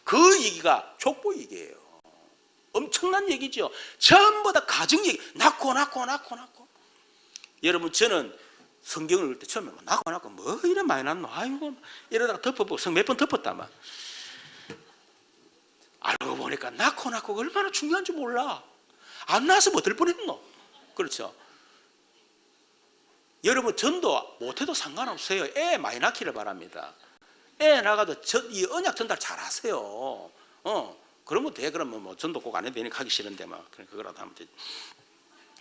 Speaker 1: 그 얘기가 족보 얘기예요. 엄청난 얘기죠. 전부 다 가정 얘기. 낳고. 여러분 저는 성경을 읽을 때 처음에 낳고 뭐 이래 많이 낳노? 아이고 이러다가 덮어보고 성 몇 번 덮었다 막. 알고 보니까 낳고 얼마나 중요한지 몰라. 안 낳아서 뭐 될 뻔했노? 그렇죠. 여러분 전도 못해도 상관없어요. 애 많이 낳기를 바랍니다. 애 낳아도 이 언약 전달 잘하세요. 그러면 돼. 그러면 뭐 전도 꼭 안 해도 되니까 하기 싫은데 막 그거라도 하면 되지.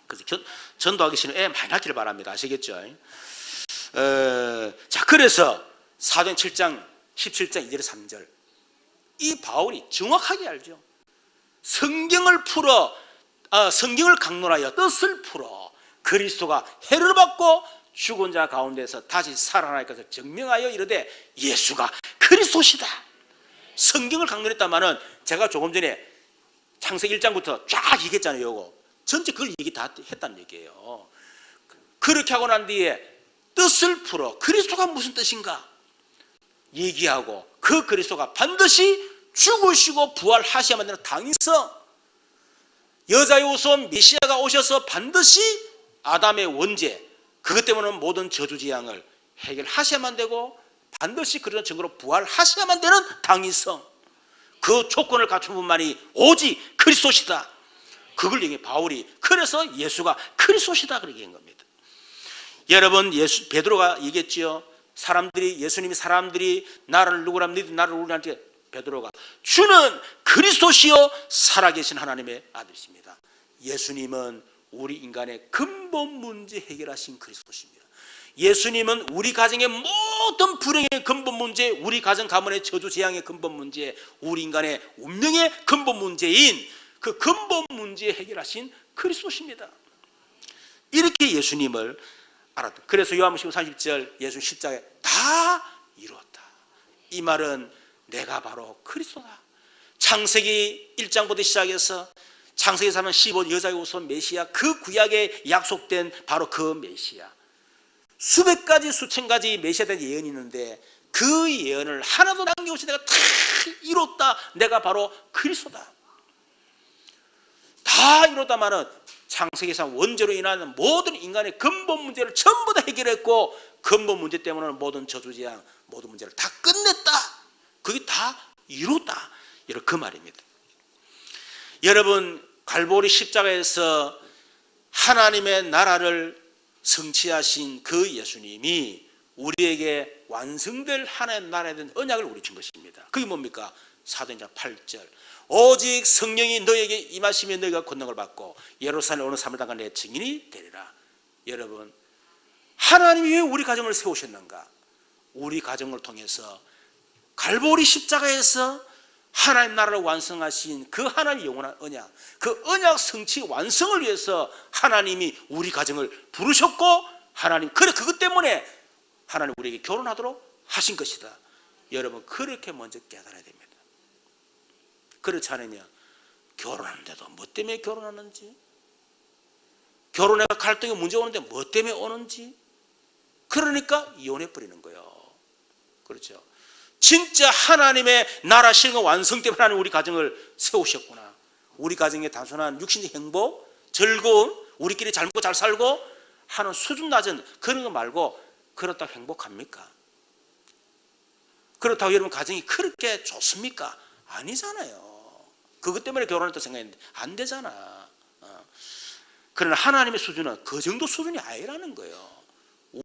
Speaker 1: 그래서 전도하기 싫으면 애 많이 낳기를 바랍니다. 아시겠죠? 자, 그래서 사도행 7장 17장 2절 3절 이 바울이 정확하게 알죠. 성경을 강론하여 뜻을 풀어 그리스도가 해를 받고 죽은 자 가운데서 다시 살아날 것을 증명하여 이르되 예수가 그리스도시다. 성경을 강론했다마는 제가 조금 전에 창세기 1장부터 쫙 얘기했잖아요. 요거 전체 그걸 얘기 다 했다는 얘기예요. 그렇게 하고 난 뒤에 뜻을 풀어 그리스도가 무슨 뜻인가 얘기하고 그 그리스도가 반드시 죽으시고 부활하셔야만 되는 당위성, 여자의 우선 메시아가 오셔서 반드시 아담의 원죄 그것 때문에 모든 저주재앙을 해결하셔야만 되고 반드시 그런 증거로 부활하셔야만 되는 당위성, 그 조건을 갖춘 분만이 오직 그리스도시다. 그걸 얘기해 바울이. 그래서 예수가 그리스도시다 그렇게 얘기한 겁니다. 여러분 베드로가 얘기했지요. 예수님이 사람들이 나를 누구라면 너희들이 나를 누구라면 베드로가 주는 그리스도시요 살아계신 하나님의 아들이십니다. 예수님은 우리 인간의 근본 문제 해결하신 그리스도십니다. 예수님은 우리 가정의 모든 불행의 근본 문제, 우리 가정 가문의 저주 재앙의 근본 문제, 우리 인간의 운명의 근본 문제인 그 근본 문제 해결하신 그리스도십니다. 이렇게 예수님을 알았다. 그래서 요한복음 30절 예수 십자가에 다 이루었다. 이 말은 내가 바로 그리스도다. 창세기 1장부터 시작해서 창세기 3장 15 여자의 우선 메시아 그 구약에 약속된 바로 그 메시아. 수백 가지 수천 가지 메시아에 대한 예언이 있는데 그 예언을 하나도 남김없이 내가 다 이뤘다. 내가 바로 그리스도다. 다 이뤘다마는 창세기에서 원죄로 인한 모든 인간의 근본 문제를 전부 다 해결했고 근본 문제 때문에 모든 저주재앙 모든 문제를 다 끝냈다. 그게 다 이뤘다. 이런 그 말입니다. 여러분 갈보리 십자가에서 하나님의 나라를 성취하신 그 예수님이 우리에게 완성될 하나님의 나라에 대한 언약을 우리 준 것입니다. 그게 뭡니까? 사도행전 8절 오직 성령이 너에게 임하시면 너희가 권능을 받고 예루살렘 어느 사람을 당한 내 증인이 되리라. 여러분 하나님이 왜 우리 가정을 세우셨는가? 우리 가정을 통해서 갈보리 십자가에서 하나님 나라를 완성하신 그 하나님의 영원한 언약, 그 언약 성취 완성을 위해서 하나님이 우리 가정을 부르셨고 하나님 그것 때문에 하나님 우리에게 결혼하도록 하신 것이다. 여러분 그렇게 먼저 깨달아야 됩니다. 그렇지 않으면 결혼하는데도 뭐 때문에 결혼하는지, 결혼에 갈등이 문제 오는데 뭐 때문에 오는지, 그러니까 이혼해버리는 거예요. 그렇죠? 진짜 하나님의 나라 실현 완성 때문에 하나님 우리 가정을 세우셨구나. 우리 가정의 단순한 육신의 행복, 즐거움, 우리끼리 잘 먹고 잘 살고 하는 수준 낮은 그런 거 말고 그렇다고 행복합니까? 그렇다고 여러분 가정이 그렇게 좋습니까? 아니잖아요. 그것 때문에 결혼했다고 생각했는데 안 되잖아. 그러나 하나님의 수준은 그 정도 수준이 아니라는 거예요.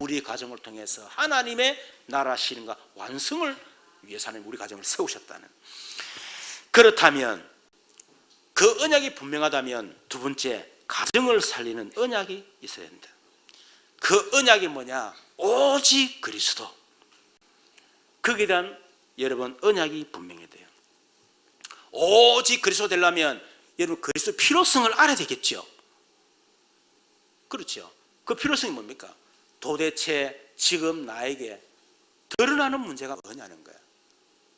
Speaker 1: 우리 가정을 통해서 하나님의 나라 실현과 완성을 위해서 하나님 우리 가정을 세우셨다는. 그렇다면 그 언약이 분명하다면 두 번째 가정을 살리는 언약이 있어야 된다. 그 언약이 뭐냐? 오직 그리스도. 거기에 대한 여러분 언약이 분명해야 돼요. 오직 그리스도 되려면 여러분 그리스도 필요성을 알아야 되겠죠. 그렇죠. 그 필요성이 뭡니까? 도대체 지금 나에게 드러나는 문제가 뭐냐는 거야.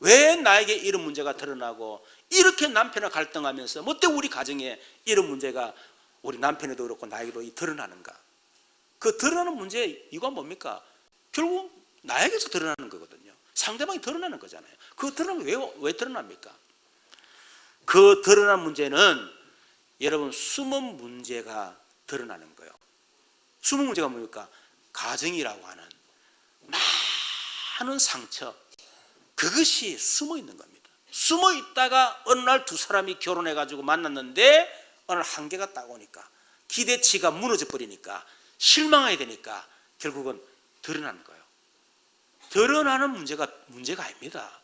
Speaker 1: 왜 나에게 이런 문제가 드러나고 이렇게 남편과 갈등하면서 뭐 때문에 우리 가정에 이런 문제가 우리 남편에도 그렇고 나에게도 드러나는가? 그 드러나는 문제의 이유가 뭡니까? 결국 나에게서 드러나는 거거든요. 상대방이 드러나는 거잖아요. 그 드러나는 게 왜 드러납니까? 그 드러난 문제는 여러분 숨은 문제가 드러나는 거예요. 숨은 문제가 뭡니까? 가정이라고 하는 많은 상처, 그것이 숨어 있는 겁니다. 숨어 있다가 어느 날 두 사람이 결혼해가지고 만났는데 어느 날 한계가 딱 오니까 기대치가 무너져 버리니까 실망하게 되니까 결국은 드러나는 거예요. 드러나는 문제가 아닙니다.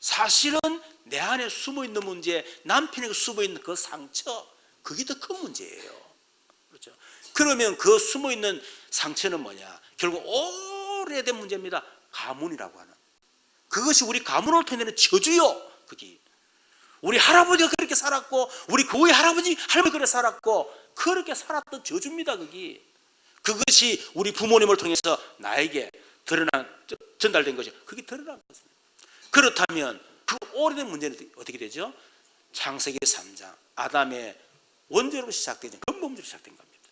Speaker 1: 사실은 내 안에 숨어있는 문제, 남편에게 숨어있는 그 상처, 그게 더 큰 문제예요. 그렇죠? 그러면 그 숨어있는 상처는 뭐냐? 결국 오래된 문제입니다. 가문이라고 하는. 그것이 우리 가문을 통해서 저주요. 그게 우리 할아버지가 그렇게 살았고 우리 고의 할아버지, 할머니 그렇게 살았고 그렇게 살았던 저주입니다. 그것이 우리 부모님을 통해서 나에게 전달된 것이 그게 드러난 것입니다. 그렇다면 그 오래된 문제는 어떻게 되죠? 창세기 3장 아담의 원죄로 시작되는 근본 문제로 시작된 겁니다.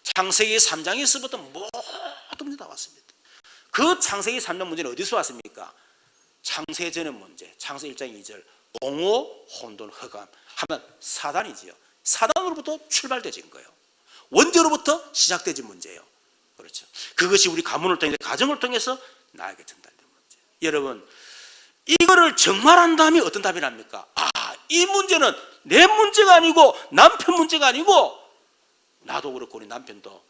Speaker 1: 창세기 3장에서부터 모든 문제 다 왔습니다. 그 창세기 3장 문제는 어디서 왔습니까? 창세전의 문제, 창세기 1장 2절 공허, 혼돈, 흑암 하면 사단이지요. 사단으로부터 출발되진 거예요. 원죄로부터 시작되진 문제예요. 그렇죠. 그것이 우리 가문을 통해서 가정을 통해서 나에게 전달된 문제. 여러분 이거를 정말한다면 어떤 답이 납니까? 이 문제는 내 문제가 아니고 남편 문제가 아니고 나도 그렇고 우리 남편도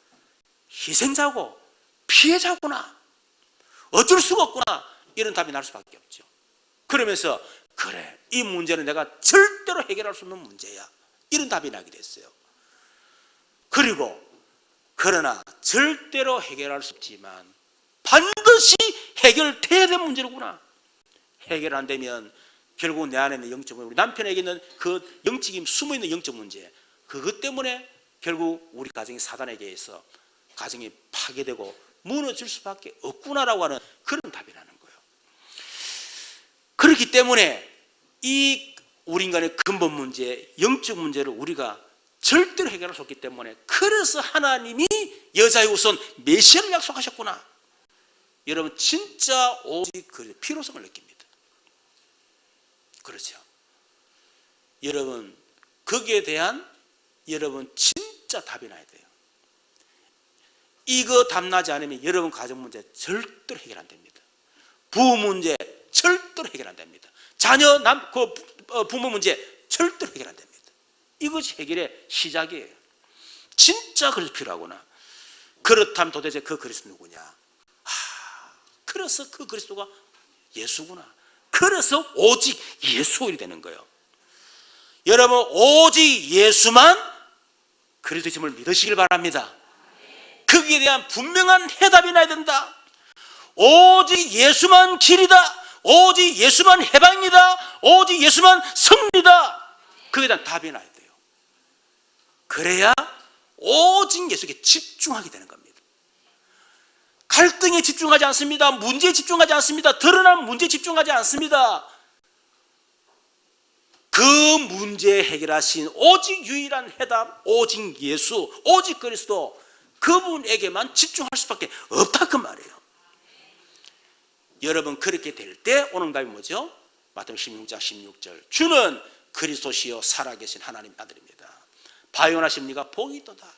Speaker 1: 희생자고 피해자구나. 어쩔 수가 없구나. 이런 답이 날 수밖에 없죠. 그러면서 그래 이 문제는 내가 절대로 해결할 수 없는 문제야. 이런 답이 나게 됐어요. 그리고 그러나 절대로 해결할 수 없지만 반드시 해결돼야 될 문제로구나. 해결 안 되면 결국 내 안에 있는 영적 문제, 우리 남편에게 있는 그 영적인 숨어있는 영적 문제, 그것 때문에 결국 우리 가정이 사단에게 의해서 가정이 파괴되고 무너질 수밖에 없구나라고 하는 그런 답이 나는 거예요. 그렇기 때문에 이 우리 인간의 근본 문제, 영적 문제를 우리가 절대로 해결할 수 없기 때문에 그래서 하나님이 여자의 우선 메시아를 약속하셨구나. 여러분 진짜 오직 그 필요성을 느낍니다. 그렇죠. 여러분 거기에 대한 여러분 진짜 답이 나야 돼요. 이거 답 나지 않으면 여러분 가정 문제 절대로 해결 안 됩니다. 부부 문제 절대로 해결 안 됩니다. 자녀 부모 문제 절대로 해결 안 됩니다. 이것이 해결의 시작이에요. 진짜 그리스도 필요하구나. 그렇다면 도대체 그 그리스도 누구냐? 그래서 그 그리스도가 예수구나. 그래서 오직 예수가 되는 거예요. 여러분 오직 예수만 그리스도임을 믿으시길 바랍니다. 거기에 대한 분명한 해답이 나야 된다. 오직 예수만 길이다. 오직 예수만 해방이다. 오직 예수만 승리다. 거기에 대한 답이 나야 돼요. 그래야 오직 예수에게 집중하게 되는 겁니다. 갈등에 집중하지 않습니다. 문제에 집중하지 않습니다. 드러난 문제에 집중하지 않습니다. 그 문제 해결하신 오직 유일한 해답, 오직 예수, 오직 그리스도, 그분에게만 집중할 수밖에 없다 그 말이에요. 여러분 그렇게 될 때 오늘 답이 뭐죠? 마태복음 16장 16절, 주는 그리스도시요 살아계신 하나님 아들입니다. 바요나십니까? 복이 있도다.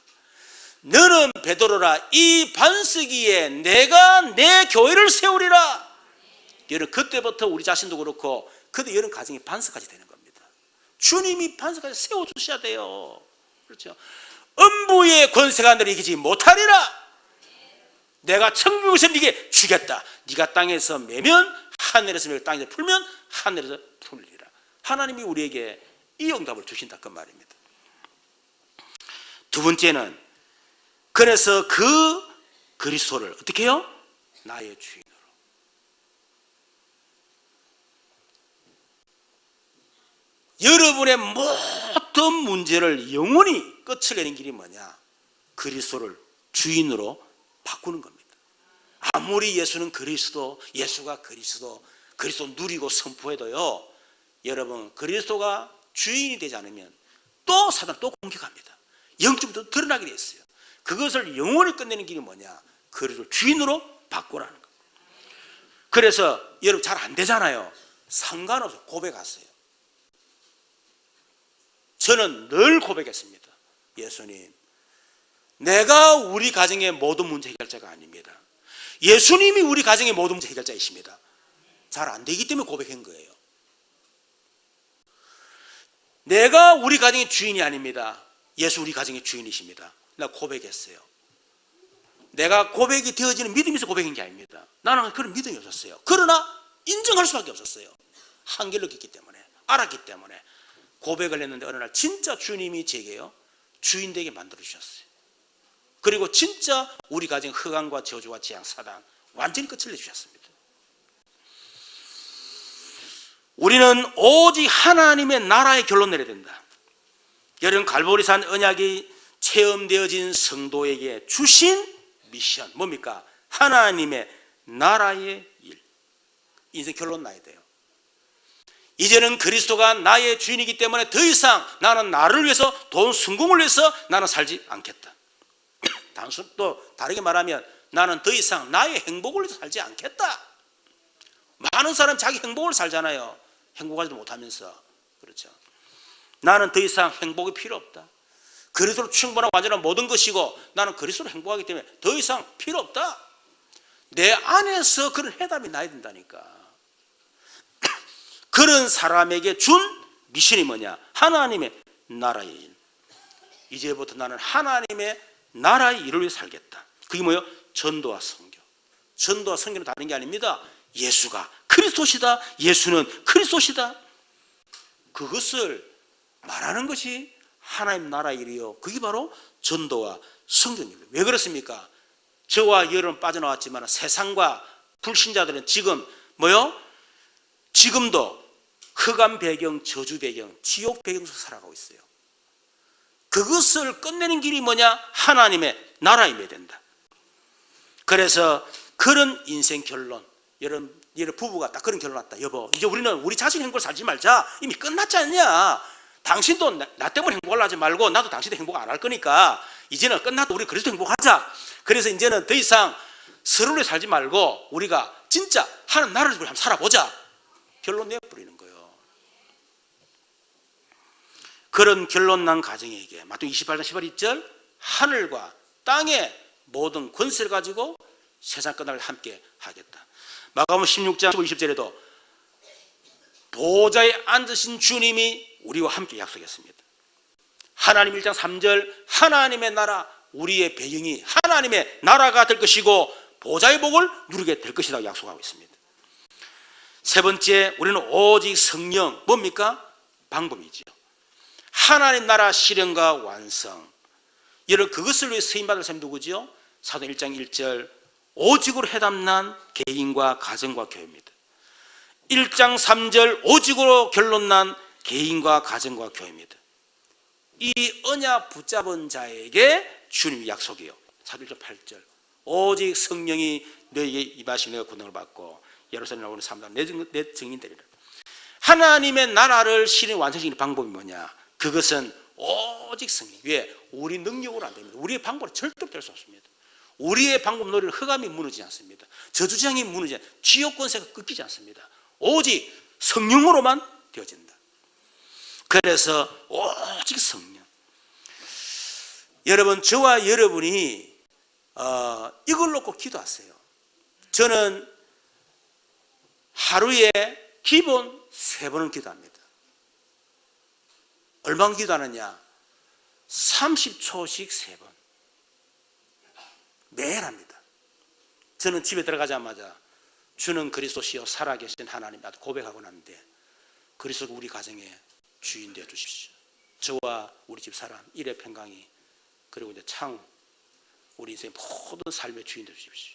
Speaker 1: 너는 베드로라, 이 반석위에 내가 내 교회를 세우리라. 여러분 그때부터 우리 자신도 그렇고 그때 여러분 가정이 반석까지 되는 겁니다. 주님이 반석까지 세워주셔야 돼요. 그렇죠? 음부의 권세가 너를 이기지 못하리라. 내가 천국에서 네게 주겠다. 네가 땅에서 매면 하늘에서 매고 땅에서 풀면 하늘에서 풀리라. 하나님이 우리에게 이 응답을 주신다 그 말입니다. 두 번째는 그래서 그 그리스도를 어떻게 해요? 나의 주인으로. 여러분의 모든 문제를 영원히 끝을 내는 길이 뭐냐? 그리스도를 주인으로 바꾸는 겁니다. 아무리 예수는 그리스도, 예수가 그리스도, 그리스도 누리고 선포해도요, 여러분 그리스도가 주인이 되지 않으면 또 사단 또 공격합니다. 영적으로 드러나게 돼 있어요. 그것을 영원히 끝내는 길이 뭐냐? 그리스도 주인으로 바꾸라는 거예요. 그래서 여러분 잘 안 되잖아요. 상관없어요. 고백하세요. 저는 늘 고백했습니다. 예수님, 내가 우리 가정의 모든 문제 해결자가 아닙니다. 예수님이 우리 가정의 모든 문제 해결자이십니다. 잘 안 되기 때문에 고백한 거예요. 내가 우리 가정의 주인이 아닙니다. 예수 우리 가정의 주인이십니다. 나 고백했어요. 내가 고백이 되어지는 믿음에서 고백한 게 아닙니다. 나는 그런 믿음이 없었어요. 그러나 인정할 수밖에 없었어요. 한계를 겪기 때문에, 알았기 때문에 고백을 했는데 어느 날 진짜 주님이 제게요 주인 되게 만들어 주셨어요. 그리고 진짜 우리 가정 흑암과 저주와 재앙 사단 완전히 끝을 내주셨습니다. 우리는 오직 하나님의 나라의 결론 내려야 된다. 여러분 갈보리산 언약이 체험되어진 성도에게 주신 미션 뭡니까? 하나님의 나라의 일. 인생 결론 나야 돼요. 이제는 그리스도가 나의 주인이기 때문에 더 이상 나는 나를 위해서 돈 성공을 위해서 나는 살지 않겠다. 단순 또 다르게 말하면 나는 더 이상 나의 행복을 위해서 살지 않겠다. 많은 사람 자기 행복을 살잖아요. 행복하지도 못하면서. 그렇죠. 나는 더 이상 행복이 필요 없다. 그리스도로 충분한 완전한 모든 것이고 나는 그리스도로 행복하기 때문에 더 이상 필요 없다. 내 안에서 그런 해답이 나야 된다니까. 그런 사람에게 준 미션이 뭐냐? 하나님의 나라의 일. 이제부터 나는 하나님의 나라의 일을 위해 살겠다. 그게 뭐예요? 전도와 선교. 전도와 선교는 다른 게 아닙니다. 예수가 그리스도시다. 예수는 그리스도시다. 그것을 말하는 것이 하나님 나라의 일이요. 그게 바로 전도와 선교입니다. 왜 그렇습니까? 저와 여러분 빠져나왔지만 세상과 불신자들은 지금 뭐요? 지금도 흑암 배경, 저주 배경, 지옥 배경 속에 살아가고 있어요. 그것을 끝내는 길이 뭐냐? 하나님의 나라임이 된다. 그래서 그런 인생 결론, 여러분 부부가 딱 그런 결론 났다. 여보, 이제 우리는 우리 자신 행복을 살지 말자. 이미 끝났지 않냐? 당신도 나 때문에 행복을 하지 말고 나도 당신도 행복 안 할 거니까 이제는 끝났다. 우리 그리스도 행복하자. 그래서 이제는 더 이상 서로를 살지 말고 우리가 진짜 하는 나라를 한번 살아보자. 결론 내버리는 거예요. 그런 결론 난 가정에게 마태복음 28장 18절 하늘과 땅의 모든 권세를 가지고 세상 끝날 함께 하겠다. 마가복음 16장 20절에도 보좌에 앉으신 주님이 우리와 함께 약속했습니다. 하나님 1장 3절 하나님의 나라, 우리의 배경이 하나님의 나라가 될 것이고 보좌의 복을 누리게 될 것이라고 약속하고 있습니다. 세 번째, 우리는 오직 성령, 뭡니까? 방법이죠. 하나님 나라 실현과 완성, 여러분 그것을 위해 쓰임받을 사람이 누구죠? 사도행 1장 1절 오직으로 해담난 개인과 가정과 교회입니다. 1장 3절 오직으로 결론난 개인과 가정과 교회입니다. 이 언약 붙잡은 자에게 주님이 약속이요. 사도행 8절 오직 성령이 너에게 임하시면 너희가 권능을 받고 예루살렘에 오는 사람들 내 증인되리라. 하나님의 나라를 실현 완성시키는 방법이 뭐냐? 그것은 오직 성령. 왜? 우리 능력으로 안 됩니다. 우리의 방법으로 절대 될 수 없습니다. 우리의 방법 놀이는 흑암이 무너지지 않습니다. 저주장이 무너지지 않습니다. 지옥 권세가 꺾이지 않습니다. 오직 성령으로만 되어진다. 그래서 오직 성령. 여러분, 저와 여러분이 이걸 놓고 기도하세요. 저는 하루에 기본 3번은 기도합니다. 얼마나 기도하느냐? 30초씩 3번 매일 합니다. 저는 집에 들어가자마자 주는 그리스도시요 살아계신 하나님 나도 고백하고 나는데 그리스도가 우리 가정의 주인 되어 주십시오. 저와 우리 집 사람 일의 평강이 그리고 이제 창우 우리 인생의 모든 삶의 주인 되어 주십시오.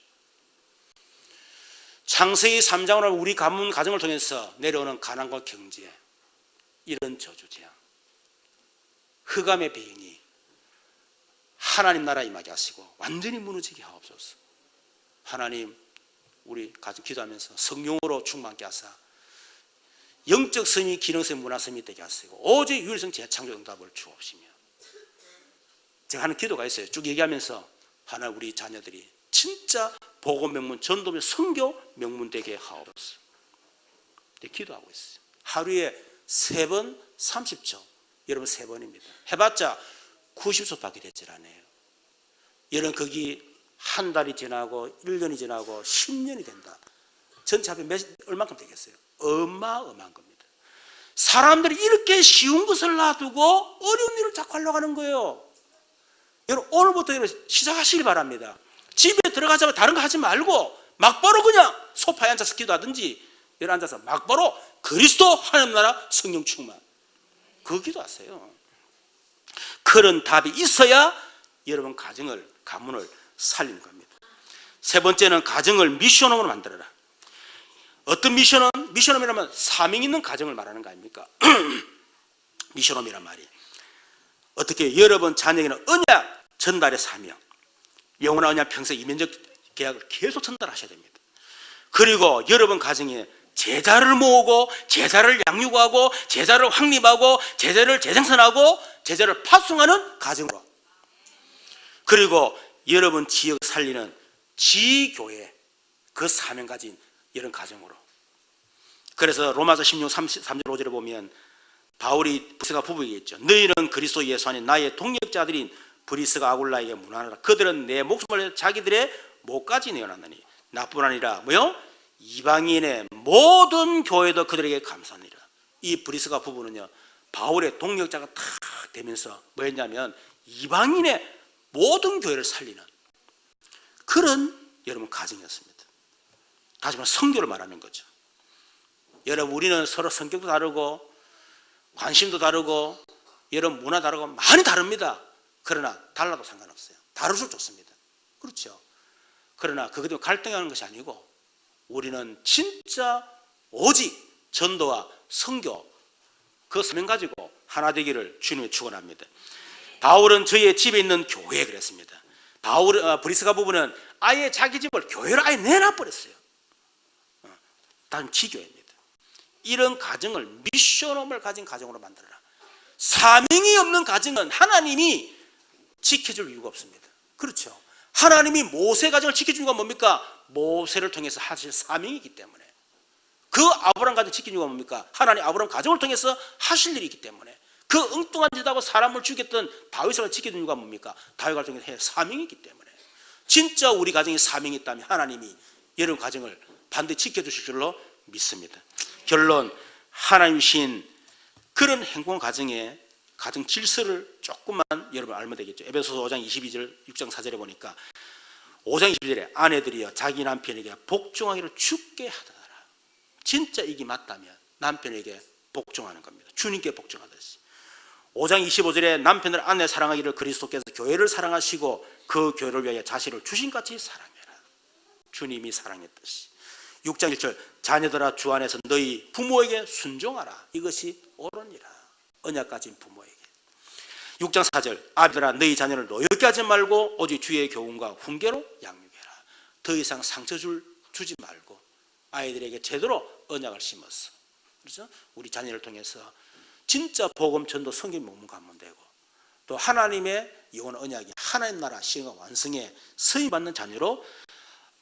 Speaker 1: 창세기 3장으로 우리 가정을 통해서 내려오는 가난과 경제, 이런 저주 재앙, 흑암의 배경이 하나님 나라 임하게 하시고 완전히 무너지게 하옵소서. 하나님, 우리 가정 기도하면서 성령으로 충만케 하사 영적 섬이 기능성 문화섬이 되게 하시고 오직 유일성 재창조 응답을 주옵시며, 제가 하는 기도가 있어요. 쭉 얘기하면서 하나 우리 자녀들이 진짜 복음 명문, 전도면 선교 명문 되게 하옵소서. 기도하고 있어요. 하루에 3번 30초. 여러분 3번입니다. 해봤자 90초밖에 되질 않아요. 여러분 거기 한 달이 지나고 1년이 지나고 10년이 된다. 전체 합이 얼마큼 되겠어요? 어마어마한 겁니다. 사람들이 이렇게 쉬운 것을 놔두고 어려운 일을 자꾸 하려고 하는 거예요. 여러분 오늘부터 여러분 시작하시기 바랍니다. 집에 들어가자마자 다른 거 하지 말고 막바로 그냥 소파에 앉아서 기도하든지 여기 앉아서 막바로 그리스도 하나님 나라 성령 충만, 그 기도하세요. 그런 답이 있어야 여러분 가문을 살리는 겁니다. 세 번째는 가정을 미션홈으로 만들어라. 어떤 미션홈이라면 사명 있는 가정을 말하는 거 아닙니까? 미션홈이란 말이 어떻게 여러분 자녀에게는 언약 전달의 사명, 영원한 언약 평생 이면적 계약을 계속 전달하셔야 됩니다. 그리고 여러분 가정에 제자를 모으고 제자를 양육하고 제자를 확립하고 제자를 재생산하고 제자를 파송하는 가정으로, 그리고 여러분 지역 살리는 지교회 그 사명 가진 이런 가정으로. 그래서 로마서 16, 3절 5절에 보면 바울이 브리스가 부부에게 있죠. 너희는 그리스도 예수 안에 나의 동역자들인 브리스가 아굴라에게 문안하라. 그들은 내 목숨을 자기들의 목까지 내어놨느니 나뿐 아니라 뭐요? 이방인의 모든 교회도 그들에게 감사하니라. 이 브리스가 부부는요 바울의 동역자가 탁 되면서 뭐 했냐면 이방인의 모든 교회를 살리는 그런 여러분 가정이었습니다. 다시 말해 성교를 말하는 거죠. 여러분 우리는 서로 성격도 다르고 관심도 다르고 여러분 문화 다르고 많이 다릅니다. 그러나 달라도 상관없어요. 다를수록 좋습니다. 그렇죠. 그러나 그것 때문에 갈등하는 것이 아니고 우리는 진짜 오직 전도와 성교 그 사명 가지고 하나 되기를 주님이 축원합니다. 바울은 저의 집에 있는 교회에 그랬습니다. 브리스가 부부는 아예 자기 집을 교회로 아예 내놔버렸어요. 다른 지교회입니다. 이런 가정을 미션홈을 가진 가정으로 만들어라. 사명이 없는 가정은 하나님이 지켜줄 이유가 없습니다. 그렇죠. 하나님이 모세 가정을 지켜준 건 뭡니까? 모세를 통해서 하실 사명이기 때문에. 그 아브라함 가정 지킨 이유가 뭡니까? 하나님 아브라함 가정을 통해서 하실 일이 있기 때문에. 그 엉뚱한 짓 하고 사람을 죽였던 다윗을 지키는 이유가 뭡니까? 다윗 가정에 사명이 있기 때문에. 진짜 우리 가정에 사명이 있다면 하나님이 여러분 가정을 반드시 지켜주실 줄로 믿습니다. 결론, 하나님 주신 그런 행복한 가정의 가정 질서를 조금만 여러분 알면 되겠죠. 에베소서 5장 22절 6장 4절에 보니까 5장 22절에 아내들이여 자기 남편에게 복종하기를 주께 하더라. 진짜 이게 맞다면 남편에게 복종하는 겁니다. 주님께 복종하듯이. 5장 25절에 남편을 아내 사랑하기를 그리스도께서 교회를 사랑하시고 그 교회를 위하여 자신을 주신같이 사랑해라. 주님이 사랑했듯이. 6장 1절 자녀들아 주 안에서 너희 부모에게 순종하라. 이것이 옳으니라. 언약 가진 부모에게. 6장 4절 아들아 너희 자녀를 노엽게 하지 말고 오직 주의 교훈과 훈계로 양육해라. 더 이상 상처 주지 말고 아이들에게 제대로 언약을 심었어. 그렇죠? 우리 자녀를 통해서 진짜 복음 전도 성경 목문 가면 되고 또 하나님의 영원한 언약이 하나님 나라 시행과 완성에 서임받는 자녀로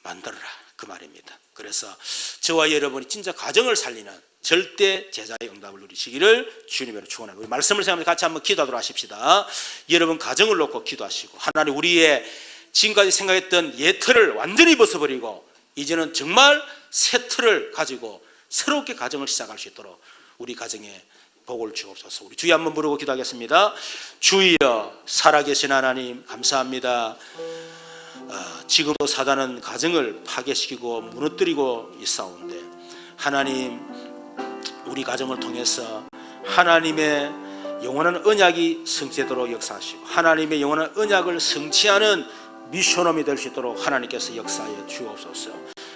Speaker 1: 만들어라. 그 말입니다. 그래서 저와 여러분이 진짜 가정을 살리는 절대 제자의 응답을 누리시기를 주님으로 축원합니다. 우리 말씀을 생각하면서 같이 한번 기도하도록 하십시다. 여러분 가정을 놓고 기도하시고 하나님 우리의 지금까지 생각했던 옛 틀을 완전히 벗어버리고 이제는 정말 새 틀을 가지고 새롭게 가정을 시작할 수 있도록 우리 가정에 복을 주옵소서. 우리 주여 한번 부르고 기도하겠습니다. 주여 살아계신 하나님 감사합니다. 지금도 사단은 가정을 파괴시키고 무너뜨리고 있사온데 하나님 우리 가정을 통해서 하나님의 영원한 언약이 성취되도록 역사하시고 하나님의 영원한 언약을 성취하는 미션홈이 될 수 있도록 하나님께서 역사해 주옵소서.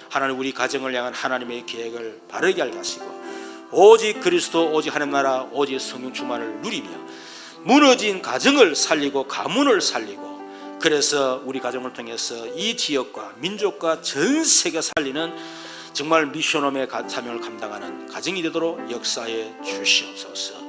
Speaker 1: 하나님 우리 가정을 향한 하나님의 계획을 바르게 알게 하시고 오직 그리스도 오직 하나님 나라 오직 성령 충만을 누리며 무너진 가정을 살리고 가문을 살리고 그래서 우리 가정을 통해서 이 지역과 민족과 전 세계 살리는 정말 미션홈의 사명을 감당하는 가정이 되도록 역사해 주시옵소서.